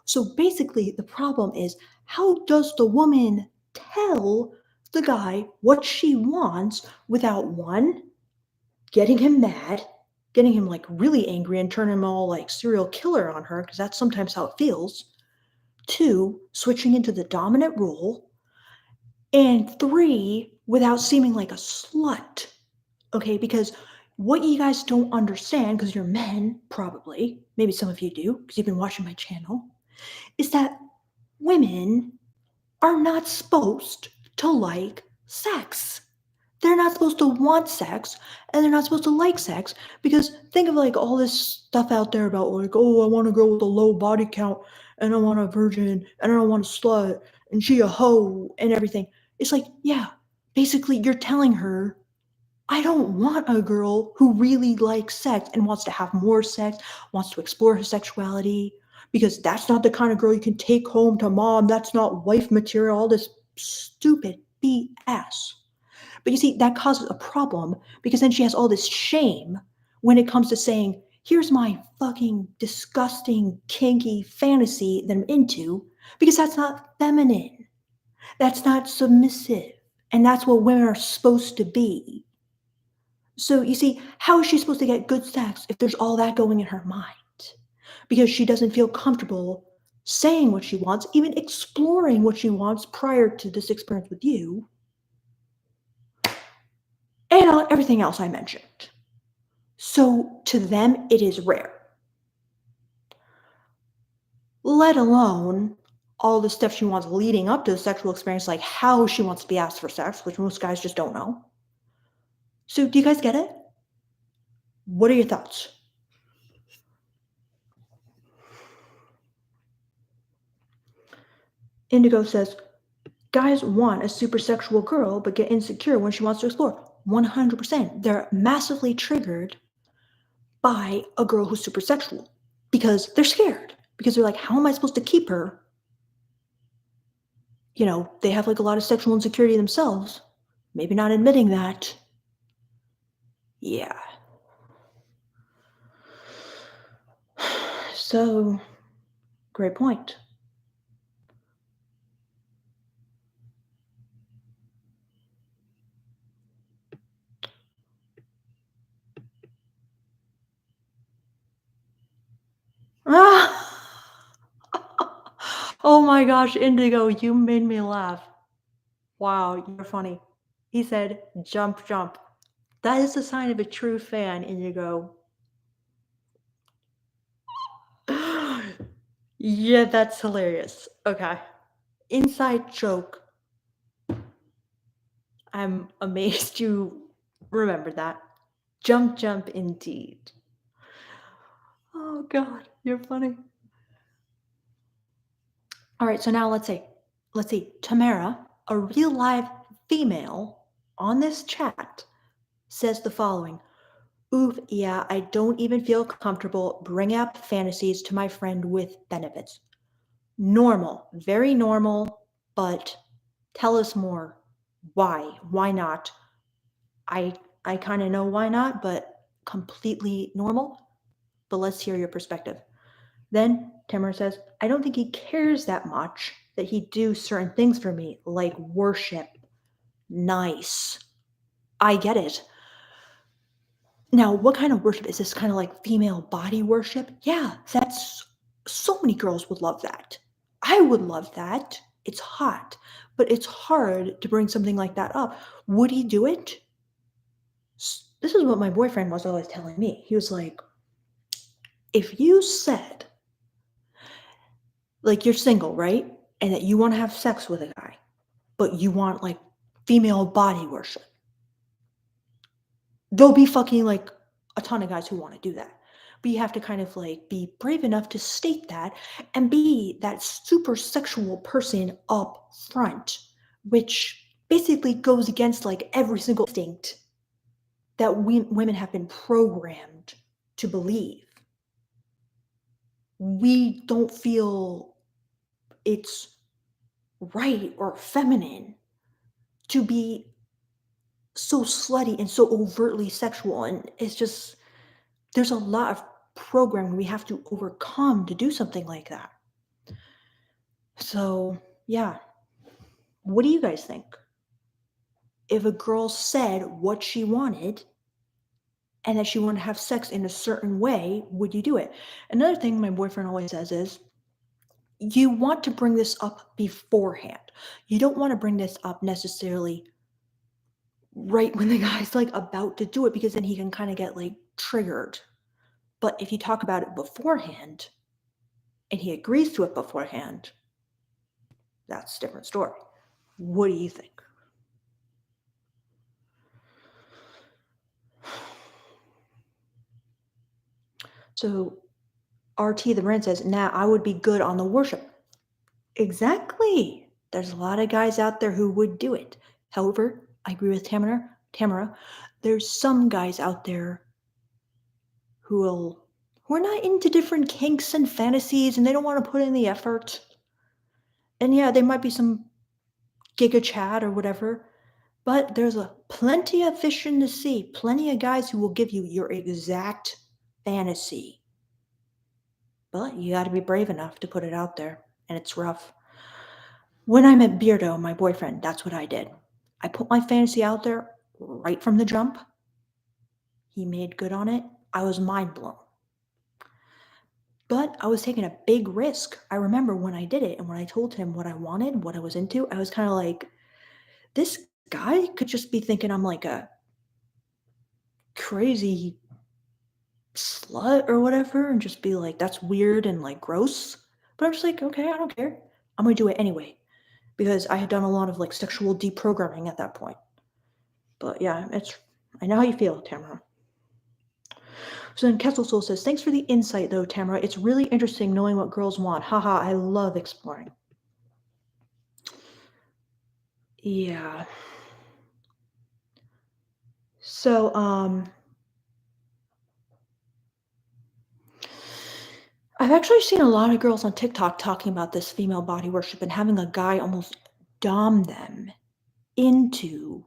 So basically, the problem is how does the woman tell the guy what she wants without one, getting him mad, getting him like really angry and turning him all like serial killer on her, because that's sometimes how it feels. Two, switching into the dominant role. And three, without seeming like a slut. Okay, because what you guys don't understand, because you're men, probably, maybe some of you do, because you've been watching my channel, is that women are not supposed to like sex. They're not supposed to want sex and they're not supposed to like sex because think of like all this stuff out there about like, oh, I want a girl with a low body count and I want a virgin and I don't want a slut and she a hoe and everything. It's like, yeah, basically you're telling her, I don't want a girl who really likes sex and wants to have more sex, wants to explore her sexuality, because that's not the kind of girl you can take home to mom. That's not wife material, all this stupid BS. But you see, that causes a problem because then she has all this shame when it comes to saying, here's my fucking disgusting, kinky fantasy that I'm into, because that's not feminine. That's not submissive. And that's what women are supposed to be. So you see, how is she supposed to get good sex if there's all that going in her mind? Because she doesn't feel comfortable saying what she wants, even exploring what she wants prior to this experience with you, and everything else I mentioned. So to them, it is rare. Let alone all the stuff she wants leading up to the sexual experience, like how she wants to be asked for sex, which most guys just don't know. So do you guys get it? What are your thoughts? Indigo says, guys want a super sexual girl but get insecure when she wants to explore. 100%. They're massively triggered by a girl who's super sexual because they're scared. Because they're like, how am I supposed to keep her? You know, they have like a lot of sexual insecurity themselves. Maybe not admitting that. Yeah. So, great point. Oh my gosh, Indigo, you made me laugh. Wow, you're funny. He said, "Jump, jump." That is a sign of a true fan, Indigo. Yeah, that's hilarious. Okay. Inside joke. I'm amazed you remembered that. Jump, jump indeed. Oh god, you're funny. All right, so now let's see. Tamara, a real live female on this chat, says the following. Oof, yeah, I don't even feel comfortable bringing up fantasies to my friend with benefits. Normal, very normal, but tell us more. Why? Why not? I I kind of know why not, but completely normal. But let's hear your perspective. Then Tamara says, I don't think he cares that much that he do certain things for me, like worship. Nice. I get it. Now, what kind of worship is this? Kind of like female body worship? Yeah, that's so many girls would love that. I would love that. It's hot, but it's hard to bring something like that up. Would he do it? This is what my boyfriend was always telling me. He was like, if you said, like, you're single, right? And that you want to have sex with a guy, but you want like female body worship, there'll be fucking like a ton of guys who want to do that. But you have to kind of like be brave enough to state that and be that super sexual person up front, which basically goes against like every single instinct that women have been programmed to believe. We don't feel it's right or feminine to be so slutty and so overtly sexual. And it's just, there's a lot of programming we have to overcome to do something like that. So, yeah, what do you guys think? If a girl said what she wanted and that she wanted to have sex in a certain way, would you do it? Another thing my boyfriend always says is you want to bring this up beforehand. You don't want to bring this up necessarily right when the guy's like about to do it because then he can kind of get like triggered. But if you talk about it beforehand and he agrees to it beforehand, that's a different story. What do you think? So RT the brand says, nah, I would be good on the worship. Exactly. There's a lot of guys out there who would do it. However, I agree with Tamara. There's some guys out there who are not into different kinks and fantasies and they don't want to put in the effort. And yeah, there might be some giga chat or whatever, but there's a plenty of fish in the sea, plenty of guys who will give you your exact fantasy. But you got to be brave enough to put it out there, and it's rough. When I met Beardo, my boyfriend, that's what I did. I put my fantasy out there right from the jump. He made good on it. I was mind blown. But I was taking a big risk. I remember when I did it and when I told him what I wanted, what I was into, I was kind of like, this guy could just be thinking I'm like a crazy slut or whatever and just be like, that's weird and like gross. But I'm just like, okay, I don't care. I'm gonna do it anyway. Because I had done a lot of like sexual deprogramming at that point. But yeah, I know how you feel, Tamara. So then Kessel Soul says, thanks for the insight though, Tamara. It's really interesting knowing what girls want. Haha, I love exploring. Yeah. So, I've actually seen a lot of girls on TikTok talking about this female body worship and having a guy almost dom them into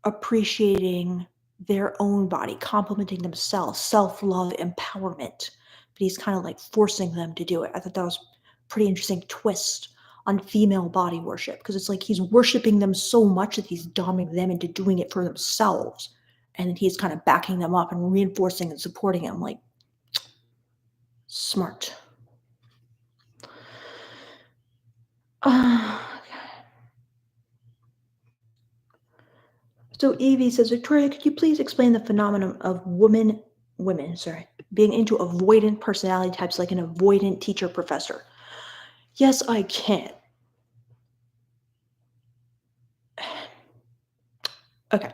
appreciating their own body, complimenting themselves, self-love, empowerment. But he's kind of like forcing them to do it. I thought that was a pretty interesting twist on female body worship because it's like he's worshiping them so much that he's doming them into doing it for themselves. And then he's kind of backing them up and reinforcing and supporting them like smart. So Evie says, Victoria, could you please explain the phenomenon of women, being into avoidant personality types like an avoidant teacher professor? Yes, I can. Okay.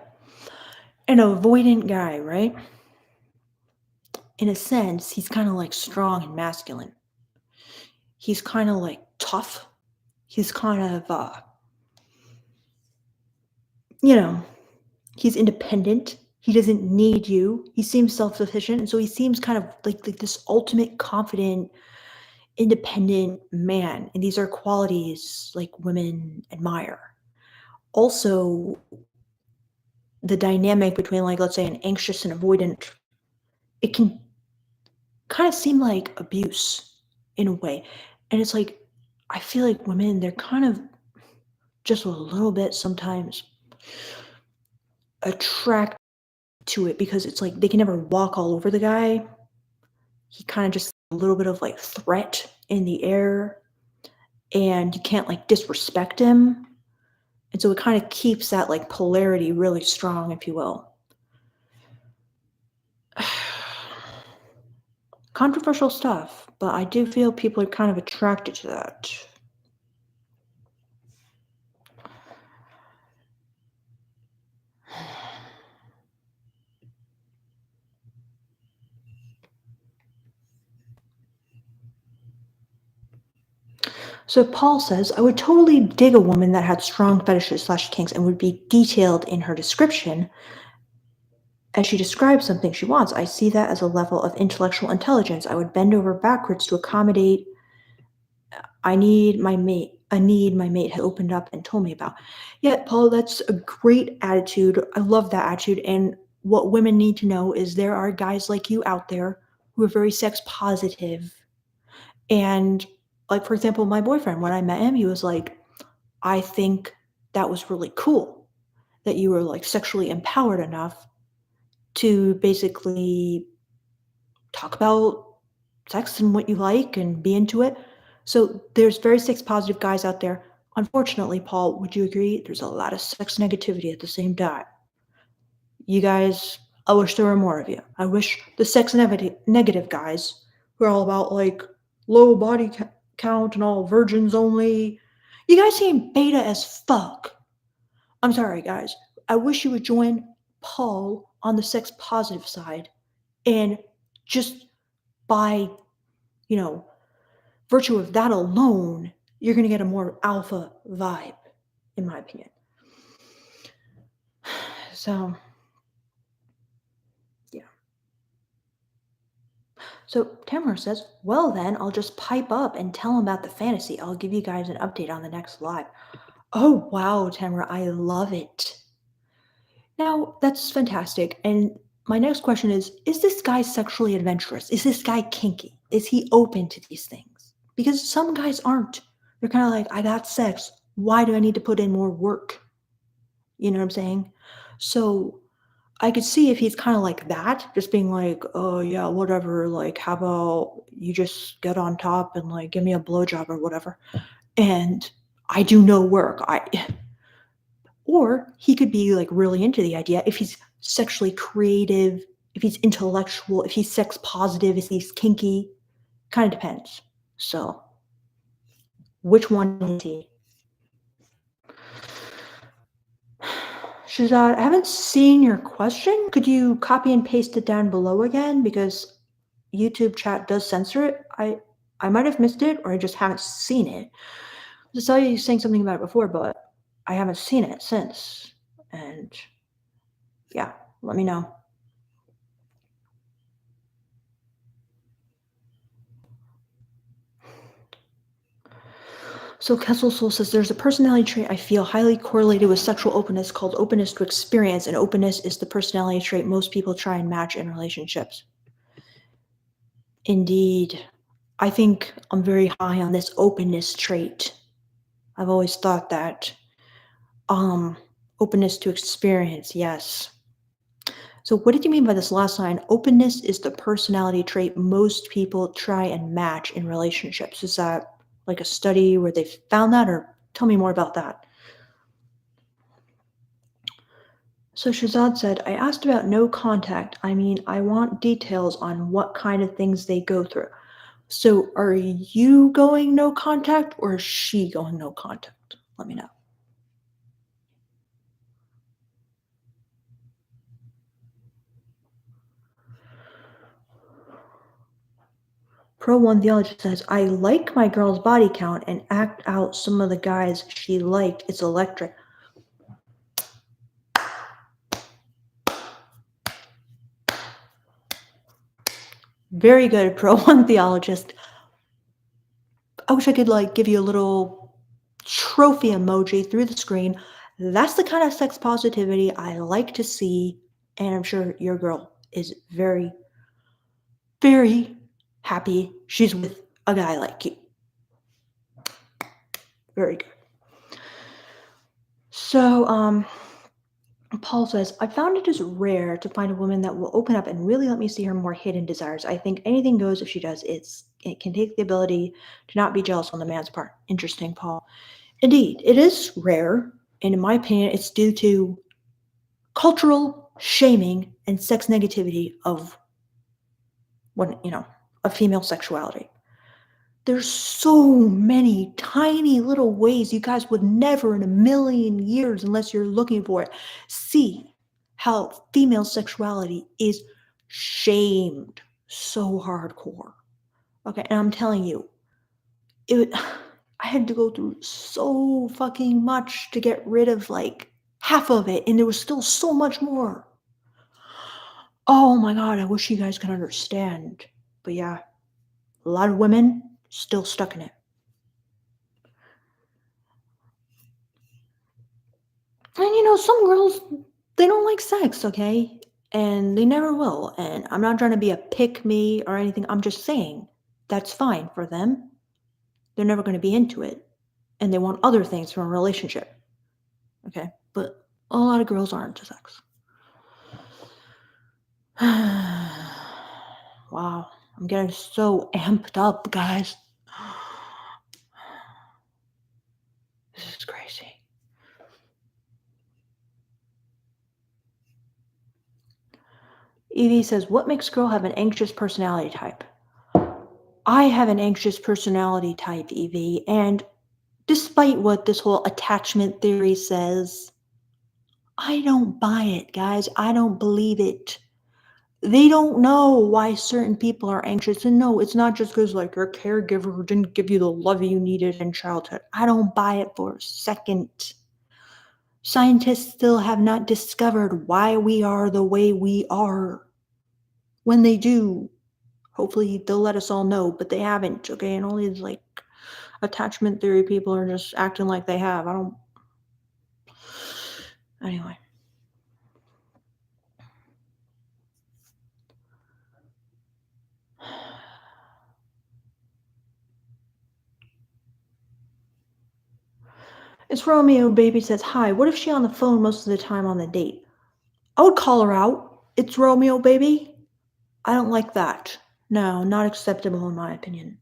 An avoidant guy, right? In a sense, he's kind of like strong and masculine. He's kind of like tough. He's kind of, you know, he's independent. He doesn't need you. He seems self-sufficient, and so he seems kind of like this ultimate confident, independent man. And these are qualities like women admire. Also, the dynamic between, like, let's say, an anxious and avoidant, it can kind of seem like abuse in a way. And it's like, I feel like women, they're kind of just a little bit sometimes attracted to it because it's like they can never walk all over the guy. He kind of just a little bit of like threat in the air, and you can't like disrespect him. And so it kind of keeps that like polarity really strong, if you will. Controversial stuff, but I do feel people are kind of attracted to that. So Paul says, I would totally dig a woman that had strong fetishes slash kinks and would be detailed in her description as she describes something she wants. I see that as a level of intellectual intelligence. I would bend over backwards to accommodate I need my mate. A need my mate had opened up and told me about. Yeah, Paul, that's a great attitude. I love that attitude. And what women need to know is there are guys like you out there who are very sex positive. And, like, for example, my boyfriend, when I met him, he was like, I think that was really cool that you were like sexually empowered enough to basically talk about sex and what you like and be into it. So there's very sex positive guys out there. Unfortunately, Paul, would you agree? There's a lot of sex negativity at the same time. You guys, I wish there were more of you. I wish the negative guys who are all about like low body count and all virgins only. You guys seem beta as fuck. I'm sorry, guys. I wish you would join Paul on the sex positive side and just by, you know, virtue of that alone, you're going to get a more alpha vibe, in my opinion. So, yeah. So Tamara says, well, then I'll just pipe up and tell him about the fantasy. I'll give you guys an update on the next live. Oh, wow, Tamara, I love it. Now, that's fantastic. And my next question is this guy sexually adventurous? Is this guy kinky? Is he open to these things? Because some guys aren't. They're kind of like, I got sex. Why do I need to put in more work? You know what I'm saying? So I could see if he's kind of like that, just being like, oh, yeah, whatever. Like, how about you just get on top and like give me a blowjob or whatever? And I do no work. Or he could be like really into the idea if he's sexually creative, if he's intellectual, if he's sex positive, if he's kinky. Kind of depends. So, which one is he? Shazad, I haven't seen your question. Could you copy and paste it down below again? Because YouTube chat does censor it. I might have missed it or I just haven't seen it. I saw you saying something about it before, but I haven't seen it since. And yeah, let me know. So Kessel Soul says there's a personality trait I feel highly correlated with sexual openness called openness to experience, and openness is the personality trait most people try and match in relationships. Indeed. I think I'm very high on this openness trait. I've always thought that. Openness to experience, yes. So what did you mean by this last line? Openness is the personality trait most people try and match in relationships. Is that like a study where they found that, or tell me more about that? So Shazad said, I asked about no contact. I mean, I want details on what kind of things they go through. So are you going no contact or is she going no contact? Let me know. Pro One Theology says, I like my girl's body count and act out some of the guys she liked. It's electric. Very good, Pro One Theologist. I wish I could give you a little trophy emoji through the screen. That's the kind of sex positivity I like to see, and I'm sure your girl is very, very happy she's with a guy like you. Very good. So, Paul says, I found it is rare to find a woman that will open up and really let me see her more hidden desires. I think anything goes if she does. It can take the ability to not be jealous on the man's part. Interesting, Paul. Indeed, it is rare, and in my opinion, it's due to cultural shaming and sex negativity of of female sexuality. There's so many tiny little ways you guys would never in a million years, unless you're looking for it, see how female sexuality is shamed so hardcore. Okay, and I'm telling you, it I had to go through so fucking much to get rid of half of it, and there was still so much more. Oh my god, I wish you guys could understand. But yeah, a lot of women still stuck in it. And some girls, they don't like sex, okay? And they never will. And I'm not trying to be a pick me or anything. I'm just saying that's fine for them. They're never going to be into it. And they want other things from a relationship. Okay? But a lot of girls aren't into sex. Wow. I'm getting so amped up, guys. This is crazy. Evie says, what makes girl have an anxious personality type? I have an anxious personality type, Evie, and despite what this whole attachment theory says, I don't buy it, guys. I don't believe it. They don't know why certain people are anxious. And no, it's not just because your caregiver didn't give you the love you needed in childhood. I don't buy it for a second. Scientists still have not discovered why we are the way we are. When they do, hopefully they'll let us all know, but they haven't, okay? And all these attachment theory people are just acting like they have. I don't. Anyway. It's Romeo Baby says, hi, what if she on the phone most of the time on the date? I would call her out. It's Romeo Baby. I don't like that. No, not acceptable in my opinion.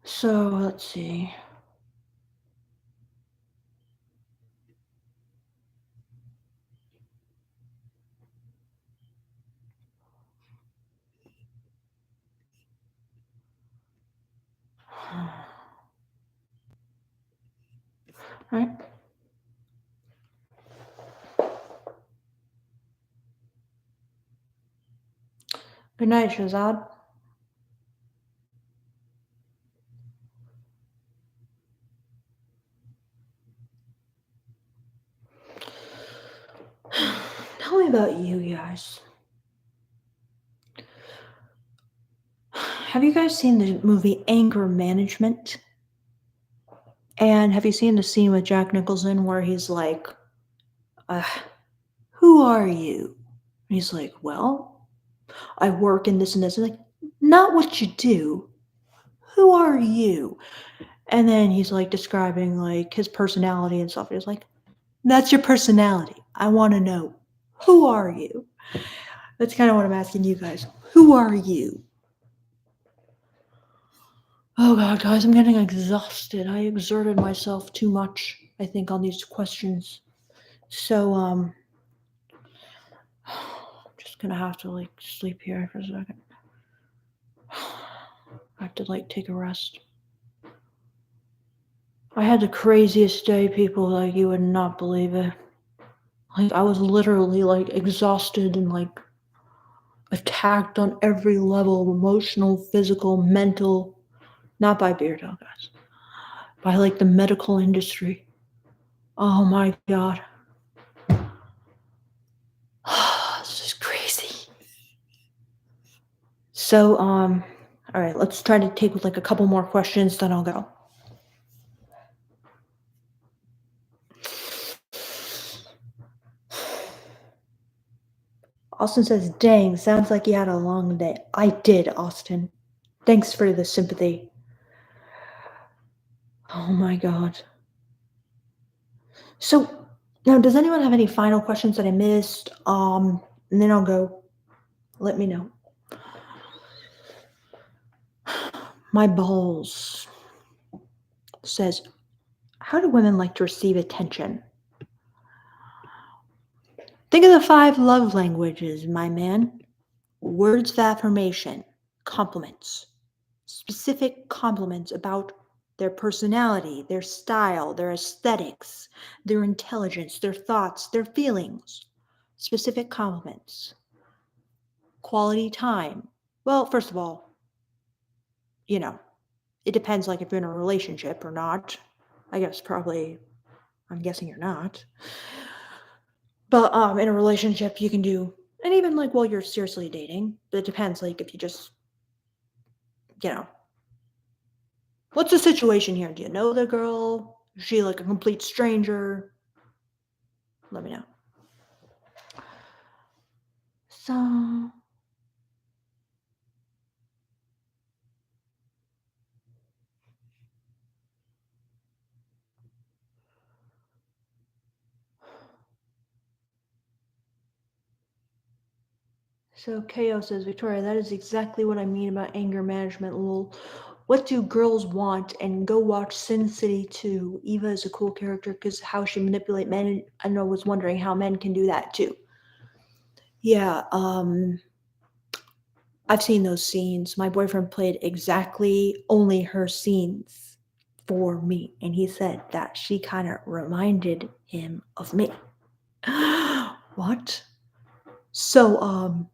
So, let's see. All right. Good night, Shazad. Tell me about you guys. Have you guys seen the movie Anger Management? And have you seen the scene with Jack Nicholson where he's like, who are you? And he's like, well, I work in this and this. And not what you do. Who are you? And then he's describing his personality and stuff. He's like, that's your personality. I want to know, who are you? That's kind of what I'm asking you guys. Who are you? Oh God, guys, I'm getting exhausted. I exerted myself too much, I think, on these questions. So, I'm just gonna have to like sleep here for a second. I have to like take a rest. I had the craziest day, people, like you would not believe it. Like I was literally like exhausted and like attacked on every level, emotional, physical, mental, not by Beardo, guys, by like the medical industry. Oh my God. This is crazy. So, all right, let's try to take like a couple more questions, then I'll go. Austin says, dang, sounds like you had a long day. I did, Austin. Thanks for the sympathy. Oh my God. So, now, does anyone have any final questions that I missed? And then I'll go. Let me know. My balls says, how do women like to receive attention? Think of the 5 love languages, my man. Words of affirmation, compliments, specific compliments about their personality, their style, their aesthetics, their intelligence, their thoughts, their feelings. Specific compliments. Quality time. Well, first of all, you know, it depends like if you're in a relationship or not. I guess probably, I'm guessing you're not. But in a relationship you can do, and even like while you're seriously dating, but it depends like if you just, you know, what's the situation here? Do you know the girl? Is she like a complete stranger? Let me know. So, KO says, Victoria, that is exactly what I mean about anger management, lol. What do girls want? And go watch Sin City 2. Eva is a cool character because how she manipulate men. I know, was wondering how men can do that too. Yeah, I've seen those scenes. My boyfriend played exactly only her scenes for me, and he said that she kind of reminded him of me. What? So,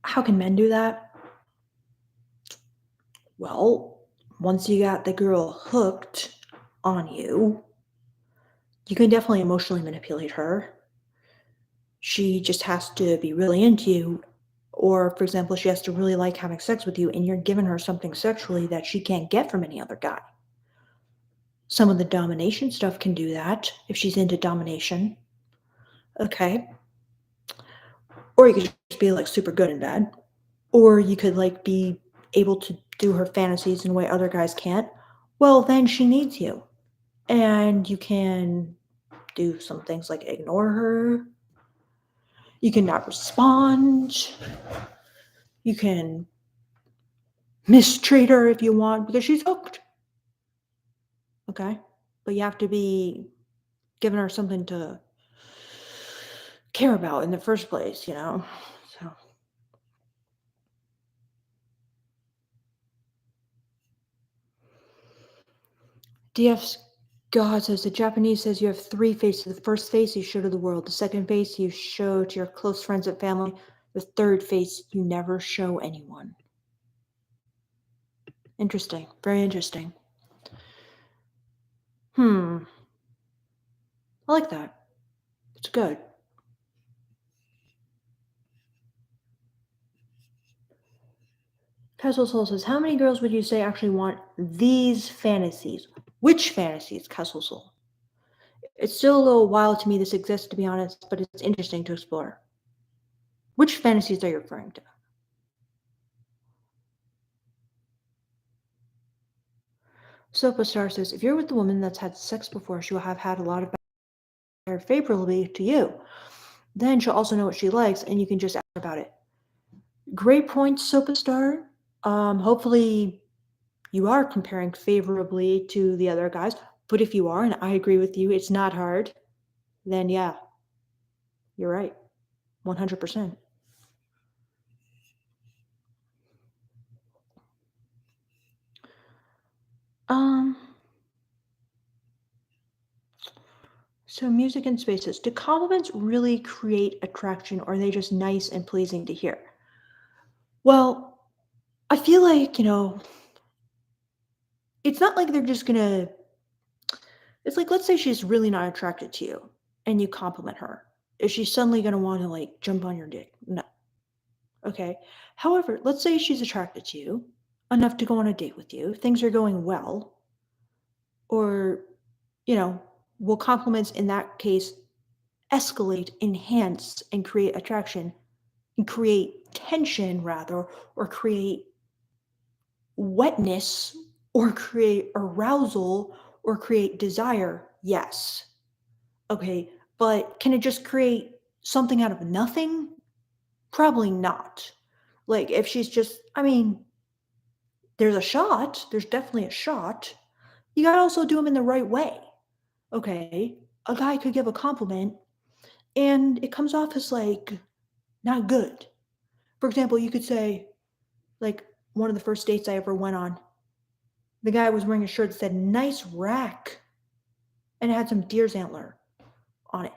how can men do that? Well, once you got the girl hooked on you, you can definitely emotionally manipulate her. She just has to be really into you. Or, for example, she has to really like having sex with you, and you're giving her something sexually that she can't get from any other guy. Some of the domination stuff can do that if she's into domination. Okay. Or you could just be like super good in bed. Or you could like be able to do her fantasies in a way other guys can't. Well, then she needs you. And you can do some things like ignore her. You can not respond. You can mistreat her if you want because she's hooked. Okay. But you have to be giving her something to care about in the first place, you know? So. DF God says the Japanese says you have 3 faces. The first face you show to the world. The second face you show to your close friends and family. The third face you never show anyone. Interesting. Very interesting. I like that. It's good. Castle Soul says, how many girls would you say actually want these fantasies? Which fantasies, Castle Soul? It's still a little wild to me this exists, to be honest, but it's interesting to explore. Which fantasies are you referring to? Soapstar says, if you're with a woman that's had sex before, she will have had a lot of compare favorably to you. Then she'll also know what she likes, and you can just ask her about it. Great point, Soapstar. Hopefully you are comparing favorably to the other guys. But if you are, and I agree with you, it's not hard, then yeah, you're right. 100%. Um, so music and spaces. Do compliments really create attraction, or are they just nice and pleasing to hear? Well, I feel like, it's not like they're just gonna it's like, let's say she's really not attracted to you and you compliment her. Is she suddenly gonna wanna, like, jump on your dick? No. Okay. However, let's say she's attracted to you enough to go on a date with you, things are going well, or, you know, will compliments in that case escalate, enhance, and create attraction, and create tension rather, or create wetness, or create arousal, or create desire? Yes. Okay. But can it just create something out of nothing? Probably not. Like, if she's just, I mean, there's a shot, there's definitely a shot. You gotta also do them in the right way. Okay. A guy could give a compliment and it comes off as like not good. For example, you could say, like, one of the first dates I ever went on, the guy was wearing a shirt that said nice rack and it had some deer's antler on it.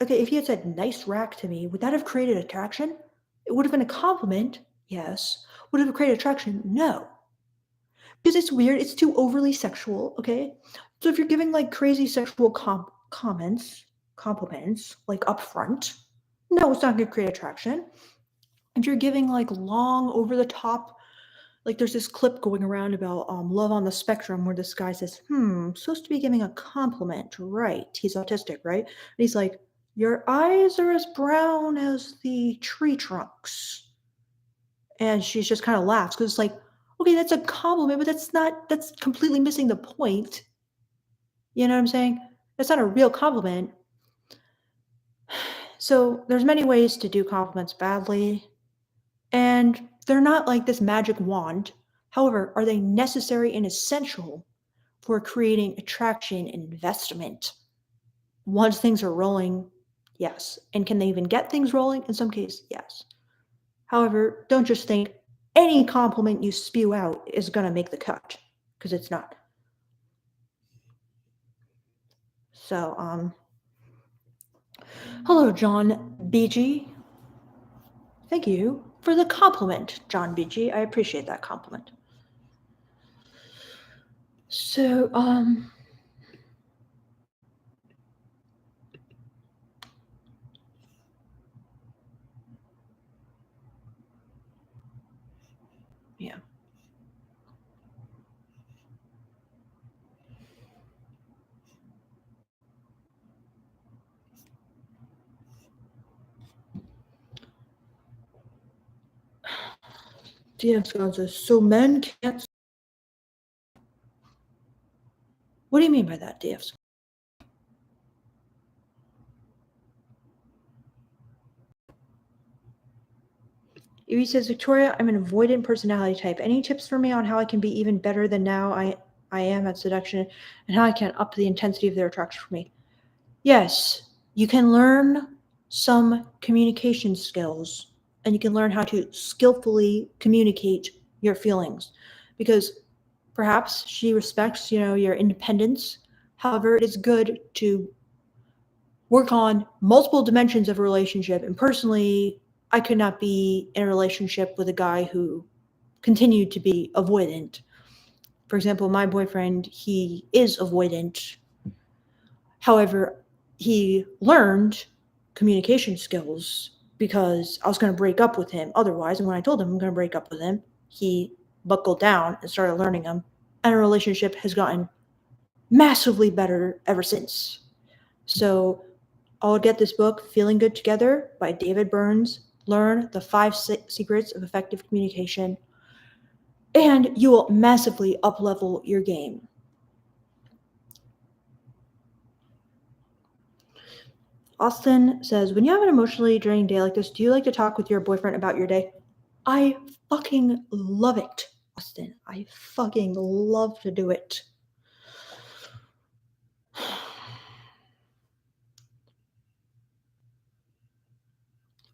Okay, if he had said nice rack to me, would that have created attraction? It would have been a compliment, yes. Would it have created attraction? No. Because it's weird, it's too overly sexual, okay? So if you're giving like crazy sexual compliments, like up front, no, it's not gonna create attraction. If you're giving like long, over the top, like there's this clip going around about love on the spectrum where this guy says, I'm supposed to be giving a compliment, right? He's autistic, right? And he's like, your eyes are as brown as the tree trunks. And she's just kind of laughs because it's like, okay, that's a compliment, but that's completely missing the point. You know what I'm saying? That's not a real compliment. So there's many ways to do compliments badly, and they're not like this magic wand. However, are they necessary and essential for creating attraction and investment? Once things are rolling, yes. And can they even get things rolling? In some cases, yes. However, don't just think any compliment you spew out is going to make the cut, because it's not. So, hello, John BG. Thank you for the compliment, John BG. I appreciate that compliment. So, yeah. DM Scott says, so men can't. What do you mean by that, DF? Evie says, Victoria, I'm an avoidant personality type. Any tips for me on how I can be even better than now I am at seduction, and how I can up the intensity of their attraction for me? Yes, you can learn some communication skills, and you can learn how to skillfully communicate your feelings, because perhaps she respects, your independence. However, it is good to work on multiple dimensions of a relationship. And personally, I could not be in a relationship with a guy who continued to be avoidant. For example, my boyfriend, he is avoidant. However, he learned communication skills because I was going to break up with him otherwise. And when I told him I'm going to break up with him, he buckled down and started learning them. And our relationship has gotten massively better ever since. So I'll get this book, Feeling Good Together by David Burns. Learn the 5 secrets of effective communication, and you will massively up-level your game. Austin says, when you have an emotionally draining day like this, do you like to talk with your boyfriend about your day? I fucking love it, Austin. I fucking love to do it.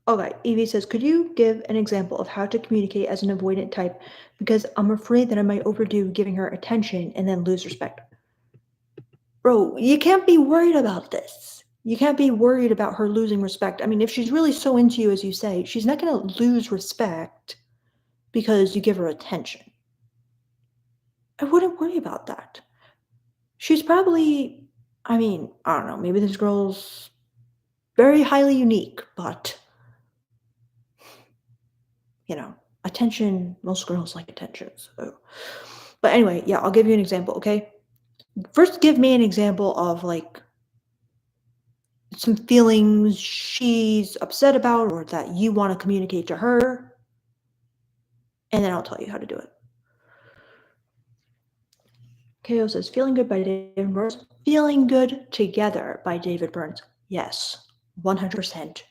Okay, Evie says, could you give an example of how to communicate as an avoidant type? Because I'm afraid that I might overdo giving her attention and then lose respect. Bro, you can't be worried about this. You can't be worried about her losing respect. I mean, if she's really so into you, as you say, she's not going to lose respect because you give her attention. I wouldn't worry about that. She's probably, I mean, I don't know, maybe this girl's very highly unique, but, you know, attention, most girls like attention. So. But anyway, yeah, I'll give you an example, okay? First, give me an example of like some feelings she's upset about or that you want to communicate to her, and then I'll tell you how to do it. KO says, Feeling Good by David Burns. Feeling Good Together by David Burns. Yes, 100%.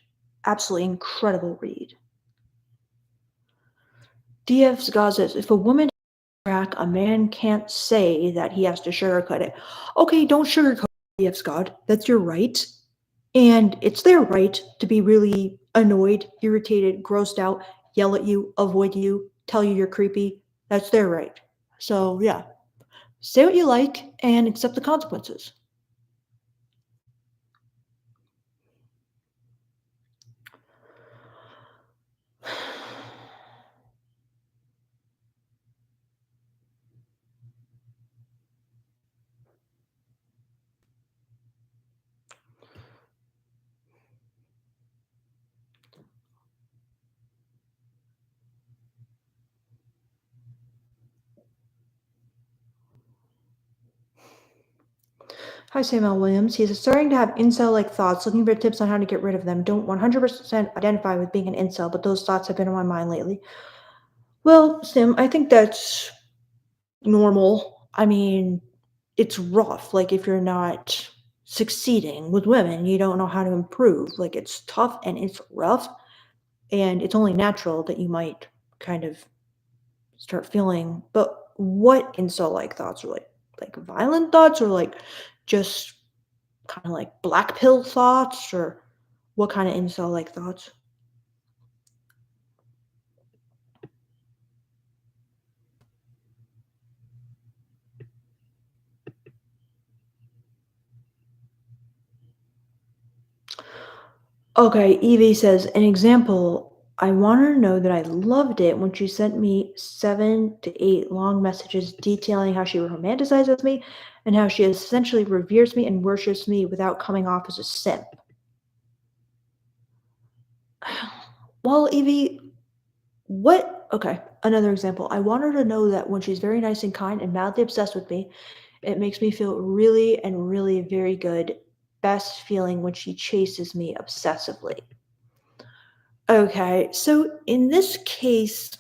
Absolutely incredible read. DF God says, if a woman crack, a man can't say that he has to sugarcoat it. Okay, don't sugarcoat it, DF God. That's your right. And it's their right to be really annoyed, irritated, grossed out, yell at you, avoid you, tell you you're creepy. That's their right. So, yeah, say what you like and accept the consequences. Hi, Samuel Williams. He's starting to have incel-like thoughts, looking for tips on how to get rid of them. Don't 100% identify with being an incel, but those thoughts have been on my mind lately. Well, Sim, I think that's normal. I mean, it's rough. Like, if you're not succeeding with women, you don't know how to improve. Like, it's tough and it's rough, and it's only natural that you might kind of start feeling. But what incel-like thoughts are like violent thoughts, or like just kind of like black pill thoughts, or what kind of incel-like thoughts? Okay, Evie says, an example. I want her to know that I loved it when she sent me 7 to 8 long messages detailing how she romanticizes me and how she essentially reveres me and worships me without coming off as a simp. Well, Evie, what? Okay, another example. I want her to know that when she's very nice and kind and madly obsessed with me, it makes me feel really and really very good. Best feeling when she chases me obsessively. Okay, so in this case,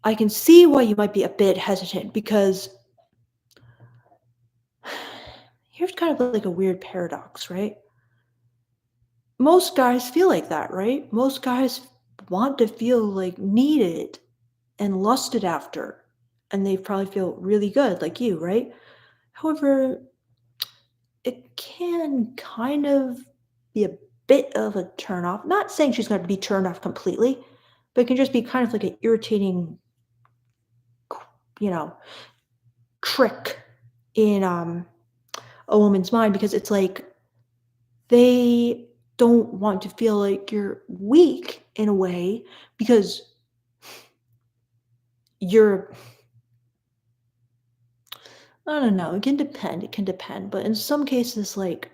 I can see why you might be a bit hesitant because here's kind of like a weird paradox, right? Most guys feel like that, right? Most guys want to feel like needed and lusted after, and they probably feel really good, like you, right? However, it can kind of be a bit of a turnoff. Not saying she's going to be turned off completely, but it can just be kind of like an irritating, you know, trick in a woman's mind, because it's like they don't want to feel like you're weak in a way because you're, I don't know, it can depend, but in some cases, like,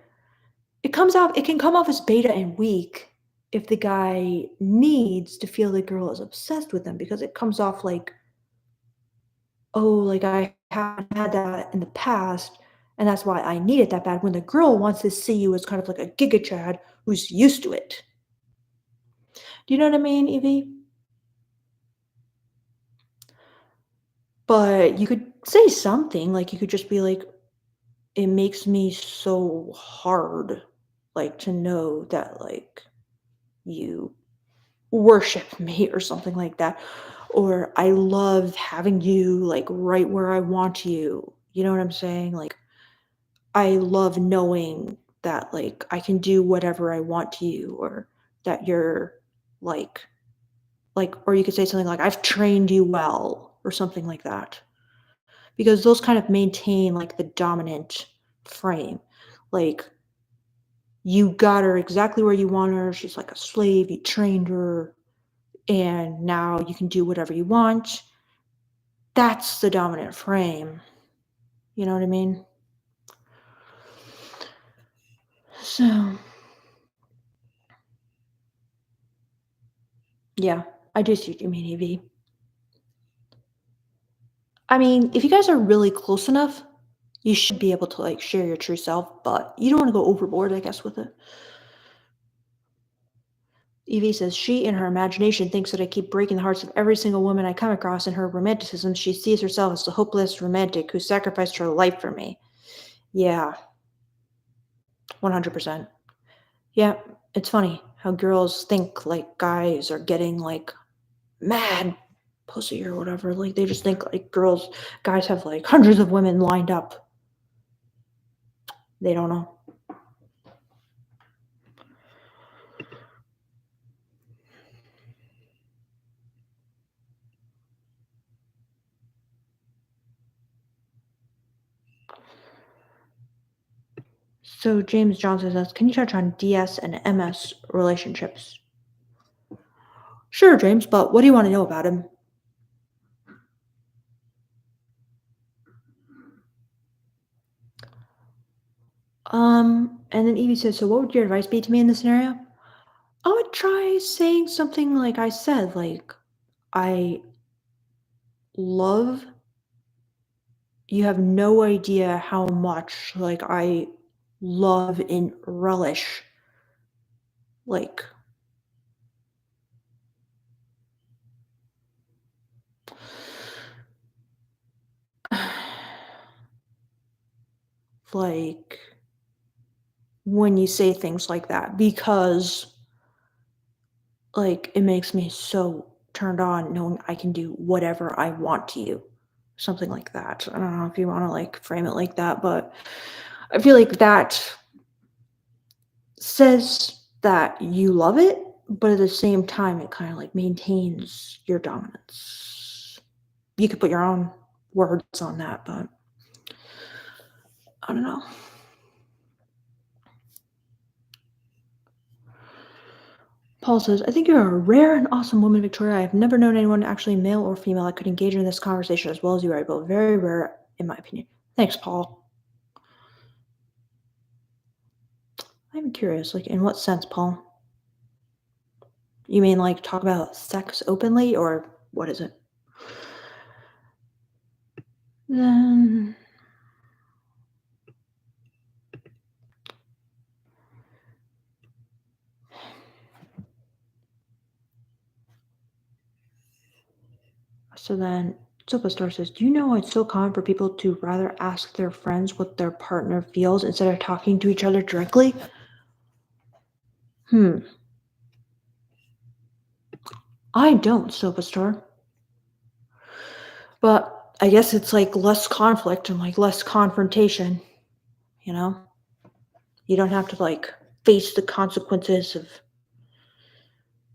it can come off as beta and weak if the guy needs to feel the girl is obsessed with him, because it comes off like, "Oh, like, I haven't had that in the past, and that's why I need it that bad," when the girl wants to see you as kind of like a Giga Chad who's used to it. Do you know what I mean, Evie? But you could say something, like, you could just be like, it makes me so hard, like, to know that, like, you worship me or something like that. Or I love having you, like, right where I want you. You know what I'm saying? Like, I love knowing that, like, I can do whatever I want to you, or that you're, like or you could say something like, "I've trained you well," or something like that. Because those kind of maintain, like, the dominant frame. Like, you got her exactly where you want her, she's like a slave, you trained her, and now you can do whatever you want. That's the dominant frame. You know what I mean? So, yeah, I do see what you mean, EV. I mean, if you guys are really close enough, you should be able to, like, share your true self, but you don't wanna go overboard, I guess, with it. Evie says, "She, in her imagination, thinks that I keep breaking the hearts of every single woman I come across. In her romanticism, she sees herself as the hopeless romantic who sacrificed her life for me." Yeah, 100%. Yeah, it's funny how girls think, like, guys are getting, like, mad pussy or whatever. Like, they just think, like, guys have, like, hundreds of women lined up. They don't know. So James Johnson says, "Can you touch on DS and MS relationships?" Sure, James, but what do you want to know about him? And then Evie says, "So what would your advice be to me in this scenario?" I would try saying something like I said, like, "I love, you have no idea how much, like, I love and relish, like, like, when you say things like that, because, like, it makes me so turned on knowing I can do whatever I want to you." Something like that. I don't know if you wanna, like, frame it like that, but I feel like that says that you love it, but at the same time, it kinda, like, maintains your dominance. You could put your own words on that, but I don't know. Paul says, "I think you're a rare and awesome woman, Victoria. I have never known anyone, actually male or female, that could engage in this conversation as well as you are able. Very rare, in my opinion." Thanks, Paul. I'm curious, like, in what sense, Paul? You mean, like, talk about sex openly, or what is it? Then then Superstar says, "Do you know it's so common for people to rather ask their friends what their partner feels instead of talking to each other directly?" Hmm. I don't, Superstar. But I guess it's, like, less conflict and, like, less confrontation, you know? You don't have to, like, face the consequences of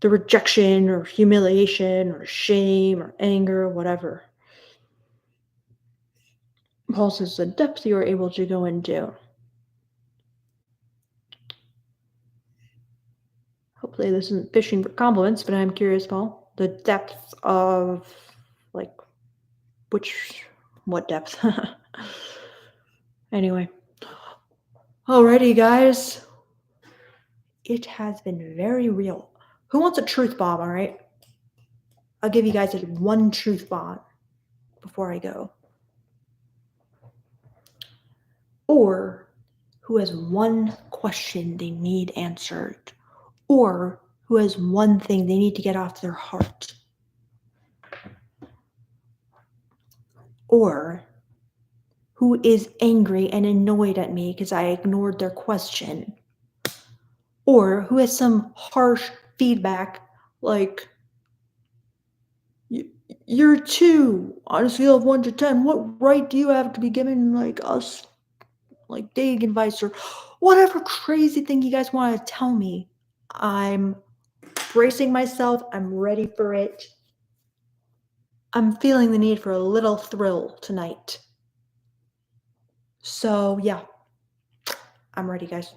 the rejection or humiliation or shame or anger or whatever. Paul says, "The depth you are able to go into." Hopefully this isn't fishing for compliments, but I'm curious, Paul. The depth of, like, which, what depth? Anyway. Alrighty, guys. It has been very real. Who wants a truth bomb, alright? I'll give you guys one truth bomb before I go. Or who has one question they need answered. Or who has one thing they need to get off their heart. Or who is angry and annoyed at me because I ignored their question, or who has some harsh feedback like, you're two on a scale of 1 to 10. What right do you have to be giving like us like dating advice or whatever crazy thing you guys want to tell me? I'm bracing myself. I'm ready for it. I'm feeling the need for a little thrill tonight. So, yeah, I'm ready, guys.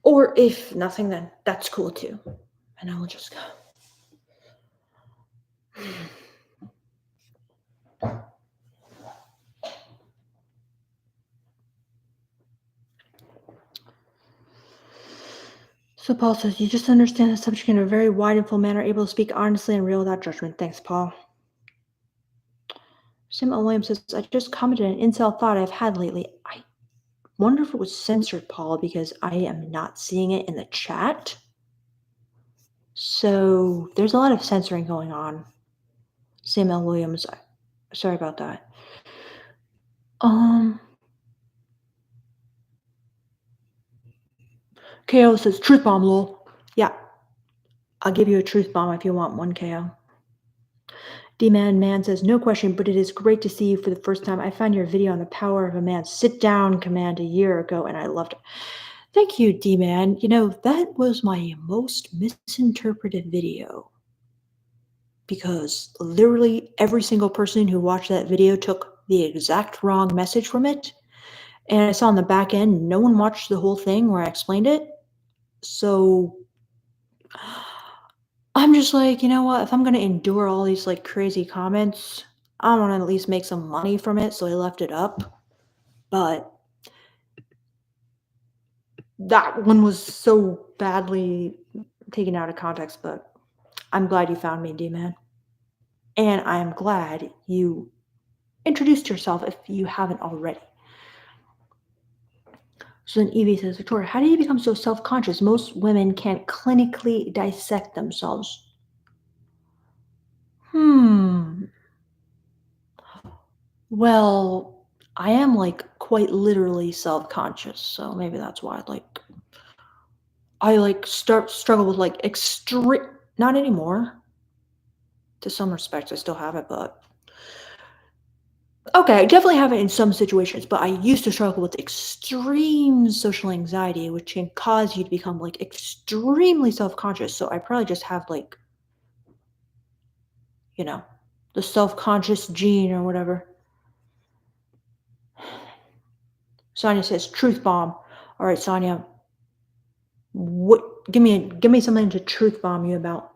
Or if nothing, then that's cool too. And I will just go. So Paul says, you just understand the subject in a very wide and full manner, able to speak honestly and real without judgment. Thanks, Paul. Sam L. Williams says, I just commented an incel thought I've had lately. I wonder if it was censored, Paul, because I am not seeing it in the chat. So there's a lot of censoring going on. Sam L. Williams, sorry about that. KO says, truth bomb, lol. Yeah, I'll give you a truth bomb if you want one, KO. D-Man says, no question, but it is great to see you for the first time. I found your video on the power of a man sit down command a year ago, and I loved it. Thank you, D-Man. You know, that was my most misinterpreted video because literally every single person who watched that video took the exact wrong message from it. And I saw on the back end, no one watched the whole thing where I explained it. So I'm just like, you know what? If I'm going to endure all these like crazy comments, I want to at least make some money from it. So I left it up. But that one was so badly taken out of context. But I'm glad you found me, D-Man. And I am glad you introduced yourself if you haven't already. So then Evie says, Victoria, how do you become so self-conscious? Most women can't clinically dissect themselves. Well, I am like quite literally self-conscious, so maybe that's why I struggle with like extreme, not anymore. To some respects, I still have it, but okay, I definitely have it in some situations, but I used to struggle with extreme social anxiety, which can cause you to become like extremely self-conscious. So I probably just have like, you know, the self-conscious gene or whatever. Sonia says, truth bomb. All right, Sonia, give me something to truth bomb you about.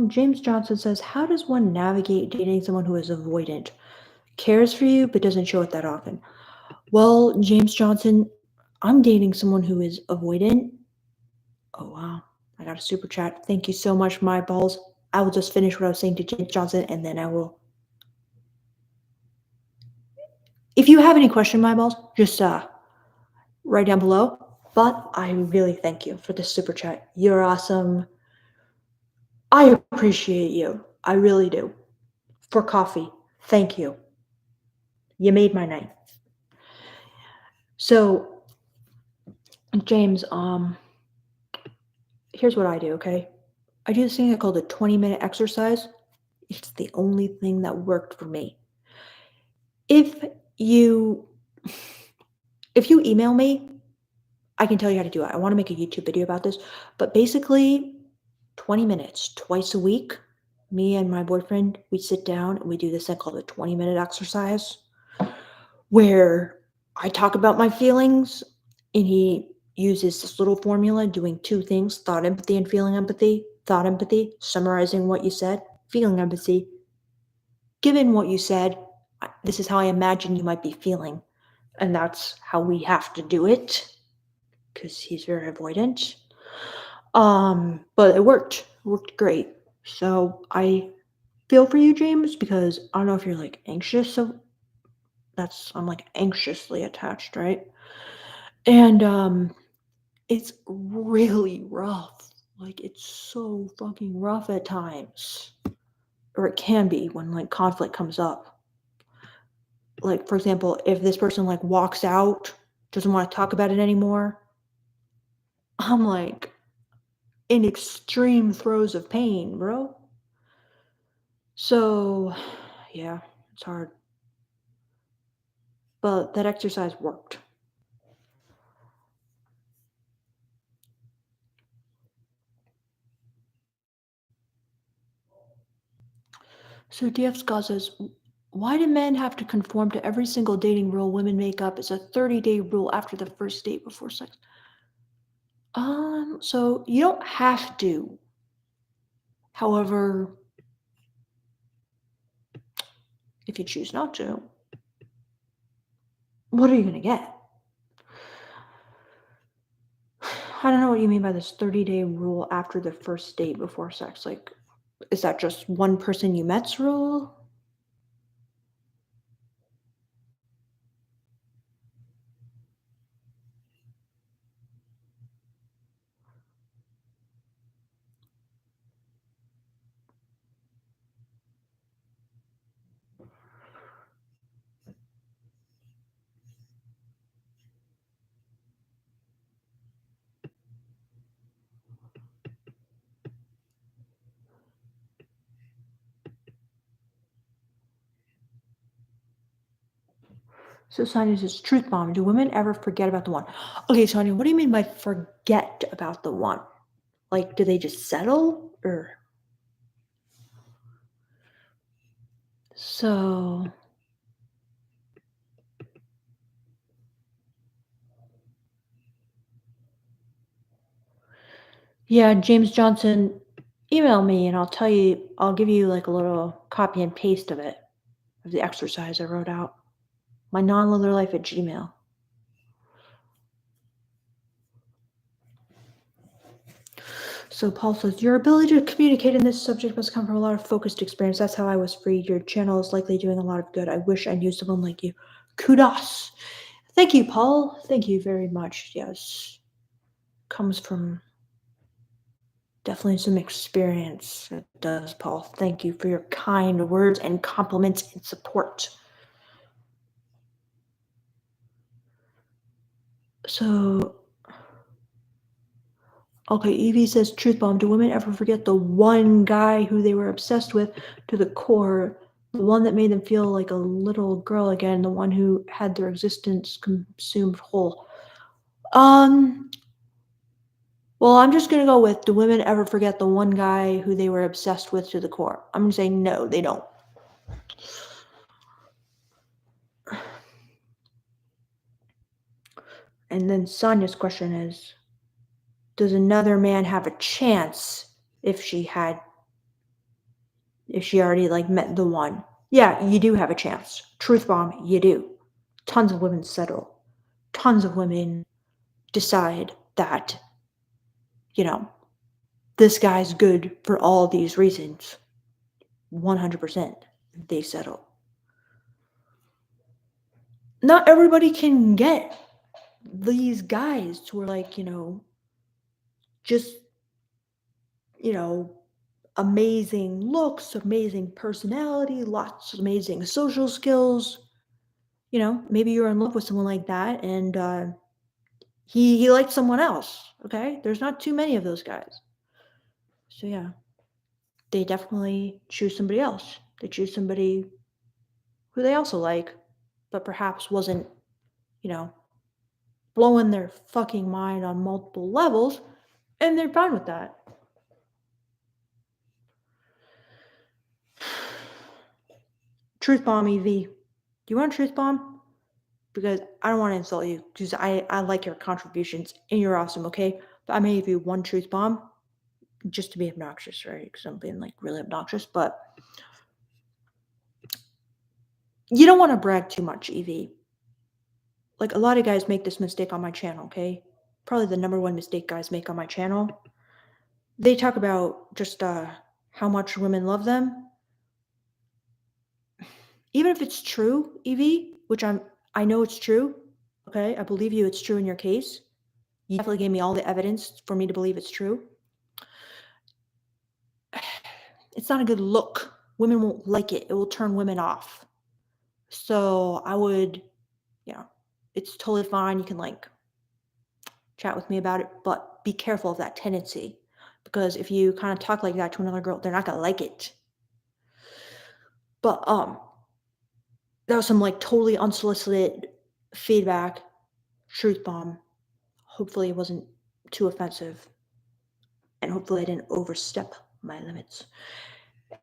James Johnson says, how does one navigate dating someone who is avoidant, cares for you but doesn't show it that often? Well, James Johnson, I'm dating someone who is avoidant. Oh wow, I got a super chat. Thank you so much, my balls. I will just finish what I was saying to James Johnson, and then I will. If you have any question, my balls, just write down below. But I really thank you for this super chat. You're awesome. I appreciate you. I really do. For coffee. Thank you. You made my night. So, James, here's what I do, okay? I do this thing called a 20-minute exercise. It's the only thing that worked for me. If you email me, I can tell you how to do it. I want to make a YouTube video about this, but basically 20 minutes twice a week, me and my boyfriend, we sit down and we do this thing called a 20-minute exercise where I talk about my feelings and he uses this little formula doing two things: thought empathy and feeling empathy. Thought empathy, summarizing what you said; feeling empathy, given what you said, this is how I imagine you might be feeling. And that's how we have to do it because he's very avoidant. But it worked great. So I feel for you, James, because I don't know if you're like anxious. So I'm like anxiously attached, right? And it's really rough. Like it's so fucking rough at times. or it can be when like conflict comes up. Like, for example, if this person like walks out, doesn't want to talk about it anymore, I'm like in extreme throes of pain, bro. So, yeah, it's hard. But that exercise worked. So DF Scott says, why do men have to conform to every single dating rule women make up as a 30-day rule after the first date before sex? So you don't have to. However, if you choose not to, what are you gonna get? I don't know what you mean by this 30-day rule after the first date before sex. Like, is that just one person you met's rule? So Sonia says, truth bomb. Do women ever forget about the one? Okay, Sonia, what do you mean by forget about the one? Like, do they just settle? Or so yeah, James Johnson, email me and I'll give you like a little copy and paste of it, of the exercise I wrote out. My non-linear life at Gmail. So Paul says, your ability to communicate in this subject must come from a lot of focused experience. That's how I was freed. Your channel is likely doing a lot of good. I wish I knew someone like you. Kudos. Thank you, Paul. Thank you very much. Yes. Comes from definitely some experience. It does, Paul. Thank you for your kind words and compliments and support. So, okay, Evie says, truth bomb. Do women ever forget the one guy who they were obsessed with to the core? The one that made them feel like a little girl again, the one who had their existence consumed whole. Well, I'm just gonna go with, do women ever forget the one guy who they were obsessed with to the core? I'm gonna say no, they don't. And then Sonia's question is, does another man have a chance if she already like met the one? Yeah, you do have a chance. Truth bomb, you do. Tons of women settle. Tons of women decide that, this guy's good for all these reasons. 100%. They settle. Not everybody can get these guys who are like, just, you know, amazing looks, amazing personality, lots of amazing social skills. Maybe you're in love with someone like that and he liked someone else. Okay. There's not too many of those guys. So yeah, they definitely choose somebody else. They choose somebody who they also like, but perhaps wasn't, you know, blowing their fucking mind on multiple levels, and they're fine with that. Truth bomb EV. Do you want a truth bomb? Because I don't want to insult you, because I like your contributions and you're awesome, okay? But I may give you one truth bomb just to be obnoxious, right? Because I'm being like really obnoxious, but you don't want to brag too much, EV. Like a lot of guys make this mistake on my channel, okay? Probably the number one mistake guys make on my channel. They talk about just how much women love them. Even if it's true, EV, which I know it's true, okay? I believe you, it's true in your case. You definitely gave me all the evidence for me to believe it's true. It's not a good look women won't like it. It will turn women off. So I would, it's totally fine. You can like chat with me about it, but be careful of that tendency because if you kind of talk like that to another girl, they're not gonna like it. But that was some like totally unsolicited feedback, truth bomb. Hopefully it wasn't too offensive, and hopefully I didn't overstep my limits.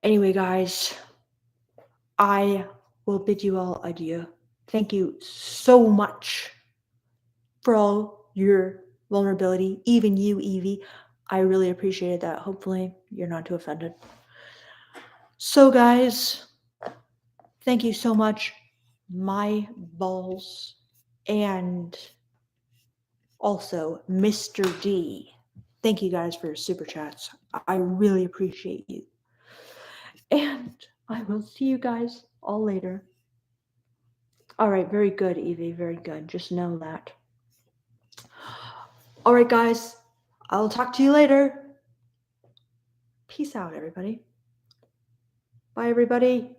Anyway, guys, I will bid you all adieu. Thank you so much for all your vulnerability, even you, Evie. I really appreciated that. Hopefully, you're not too offended. So, guys, thank you so much. My balls. And also, Mr. D. Thank you guys for your super chats. I really appreciate you. And I will see you guys all later. All right, very good, Evie. Very good. Just know that. All right, guys. I'll talk to you later. Peace out, everybody. Bye, everybody.